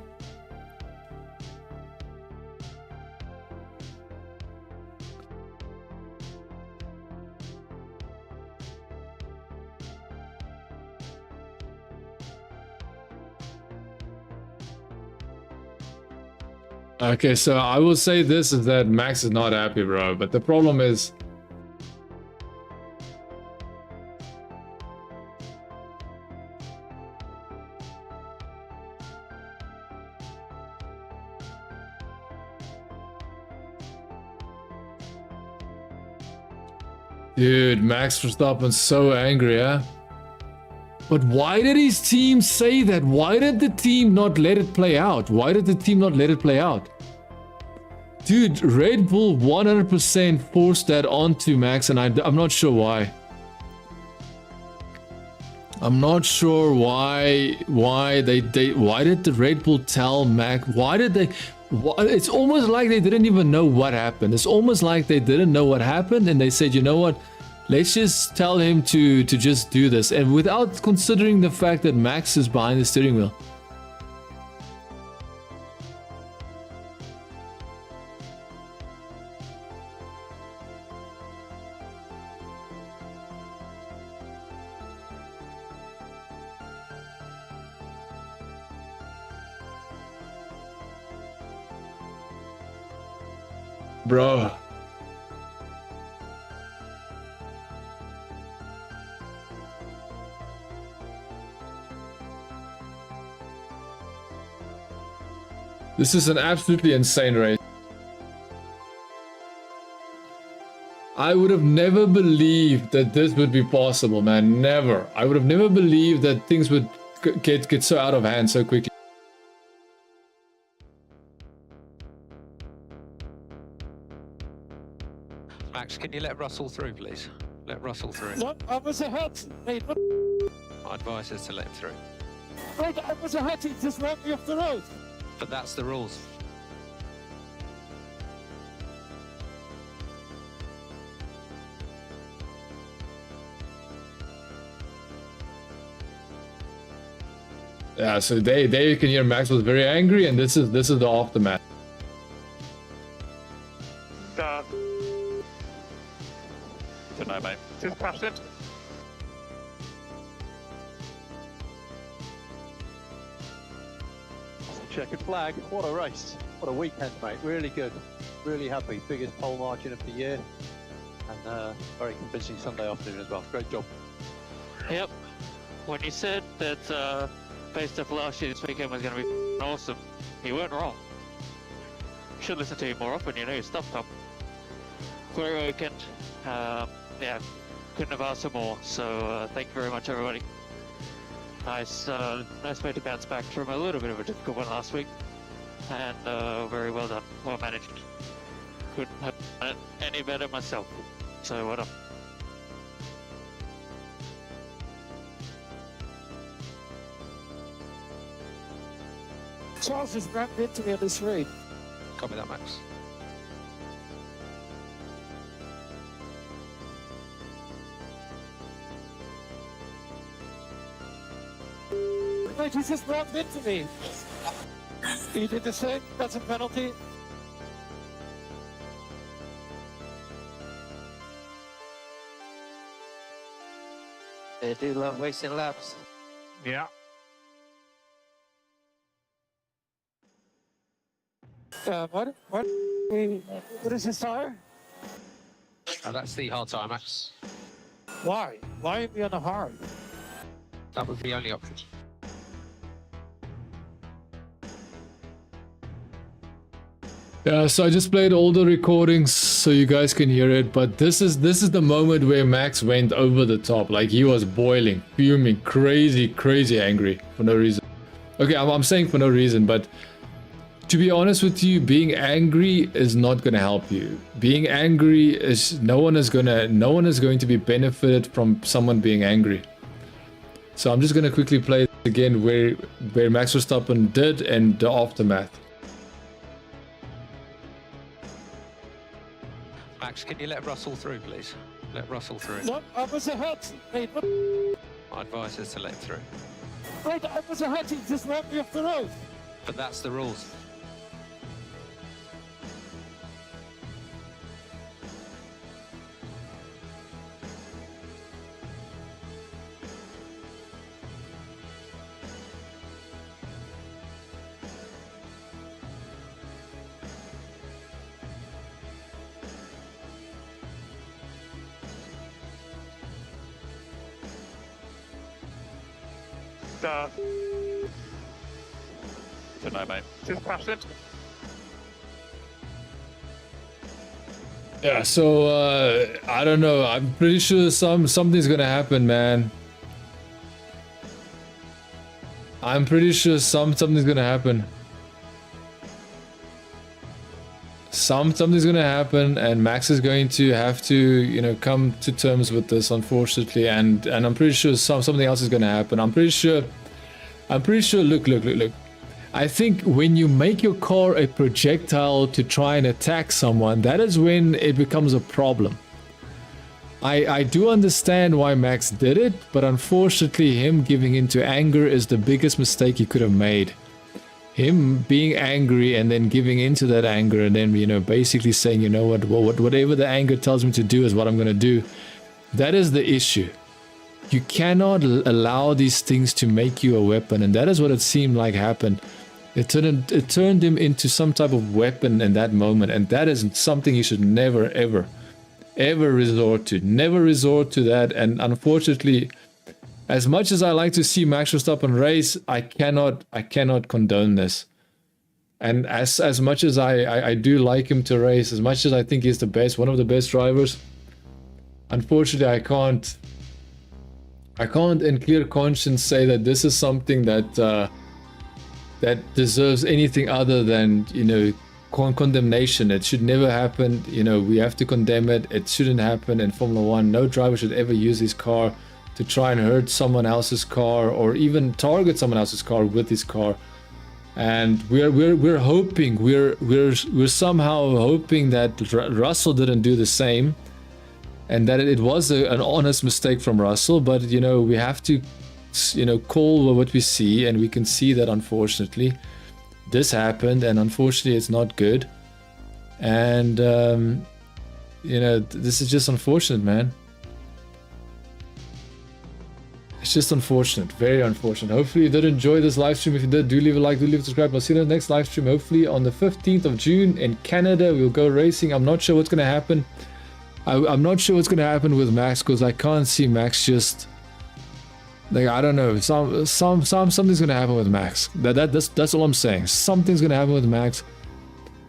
Okay, so I will say this is that Max is not happy, bro, but the problem is... Dude, Max Verstappen's so angry, huh? But why did his team say that? Why did the team not let it play out? Why did the team not let it play out? Dude, Red Bull 100% forced that onto Max, and I'm not sure why. I'm not sure why did the Red Bull tell Max? Why did they? It's almost like they didn't even know what happened. It's almost like they didn't know what happened, and they said, you know what? Let's just tell him to just do this, and without considering the fact that Max is behind the steering wheel. Bro. This is an absolutely insane race. I would have never believed that this would be possible, man. Never. I would have never believed that things would get so out of hand so quickly. Max, can you let Russell through, please? Let Russell through. No, I was ahead. Mate, what? My advice is to let him through. Wait, I was ahead. He just ran me off the road. But that's the rules. Yeah, so there you can hear Max was very angry, and this is the aftermath. Don't know, mate. Just passed it. Checkered flag. What a race. What a weekend, mate. Really good. Really happy. Biggest pole margin of the year. And very convincing Sunday afternoon as well. Great job. Yep. When you said that based off last year, this weekend was going to be awesome, you weren't wrong. You should listen to you more often, you know your stuff, Tom. Great weekend. Yeah, couldn't have asked for more, so thank you very much, everybody. Nice way to bounce back from a little bit of a difficult one last week, and very well done, well managed. Couldn't have done it any better myself, so well done. Charles just rammed into me on this raid. Copy that, Max. Mate, he just rammed into me. He did the same. That's a penalty. They do love wasting laps. Yeah. What is his tire? That's the hard tire, Max. Why? Why are we on a hard? That was the only option. Yeah, so I just played all the recordings so you guys can hear it, but this is the moment where Max went over the top. Like, he was boiling, fuming, crazy angry for no reason. Okay, I'm saying for no reason, but to be honest with you, being angry is not going to help you. Being angry is no one is going to be benefited from someone being angry. So I'm just going to quickly play it again where Max Verstappen did and the aftermath. Max, can you let Russell through, please? Let Russell through. No, I was ahead. Mate, what? My advice is to let him through. Wait, I was ahead. He just rammed me off the road. But that's the rules. Don't know, mate. Just passed it. Yeah, so I don't know. I'm pretty sure something's gonna happen, man. I'm pretty sure something's gonna happen. Something's gonna happen, and Max is going to have to, you know, come to terms with this, unfortunately. And I'm pretty sure something else is gonna happen. I'm pretty sure. Look. I think when you make your car a projectile to try and attack someone, that is when it becomes a problem. I do understand why Max did it, but unfortunately him giving into anger is the biggest mistake he could have made. Him being angry and then giving into that anger and then, you know, basically saying, you know what, whatever the anger tells me to do is what I'm going to do. That is the issue. You cannot allow these things to make you a weapon, and that is what it seemed like happened. It turned him into some type of weapon in that moment, and that is something he should never, ever resort to. Never resort to that. And unfortunately, as much as I like to see Max Verstappen race, I cannot condone this. And as much as I do like him to race, as much as I think he's the best, one of the best drivers, unfortunately I can't in clear conscience say that this is something that that deserves anything other than, you know, condemnation. It should never happen. You know, we have to condemn it. It shouldn't happen in Formula 1. No driver should ever use his car to try and hurt someone else's car or even target someone else's car with his car. And we're hoping, we're somehow hoping that Russell didn't do the same, and that it was an honest mistake from Russell. But you know, we have to, you know, call what we see, and we can see that unfortunately this happened, and unfortunately it's not good. And you know, this is just unfortunate, man. It's just unfortunate, very unfortunate. Hopefully you did enjoy this live stream. If you did, do leave a like, do leave a subscribe. I'll see you in the next live stream, hopefully on the 15th of June in Canada. We'll go racing. I'm not sure what's going to happen. I'm not sure what's going to happen with Max, because I can't see Max just, like, I don't know, something's going to happen with Max. That's all I'm saying. Something's going to happen with Max.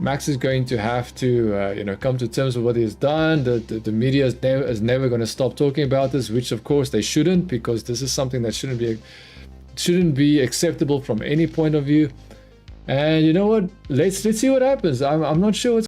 Max is going to have to, you know, come to terms with what he's done. The media is never going to stop talking about this, which of course they shouldn't, because this is something that shouldn't be acceptable from any point of view. And you know what? Let's see what happens. I'm not sure what's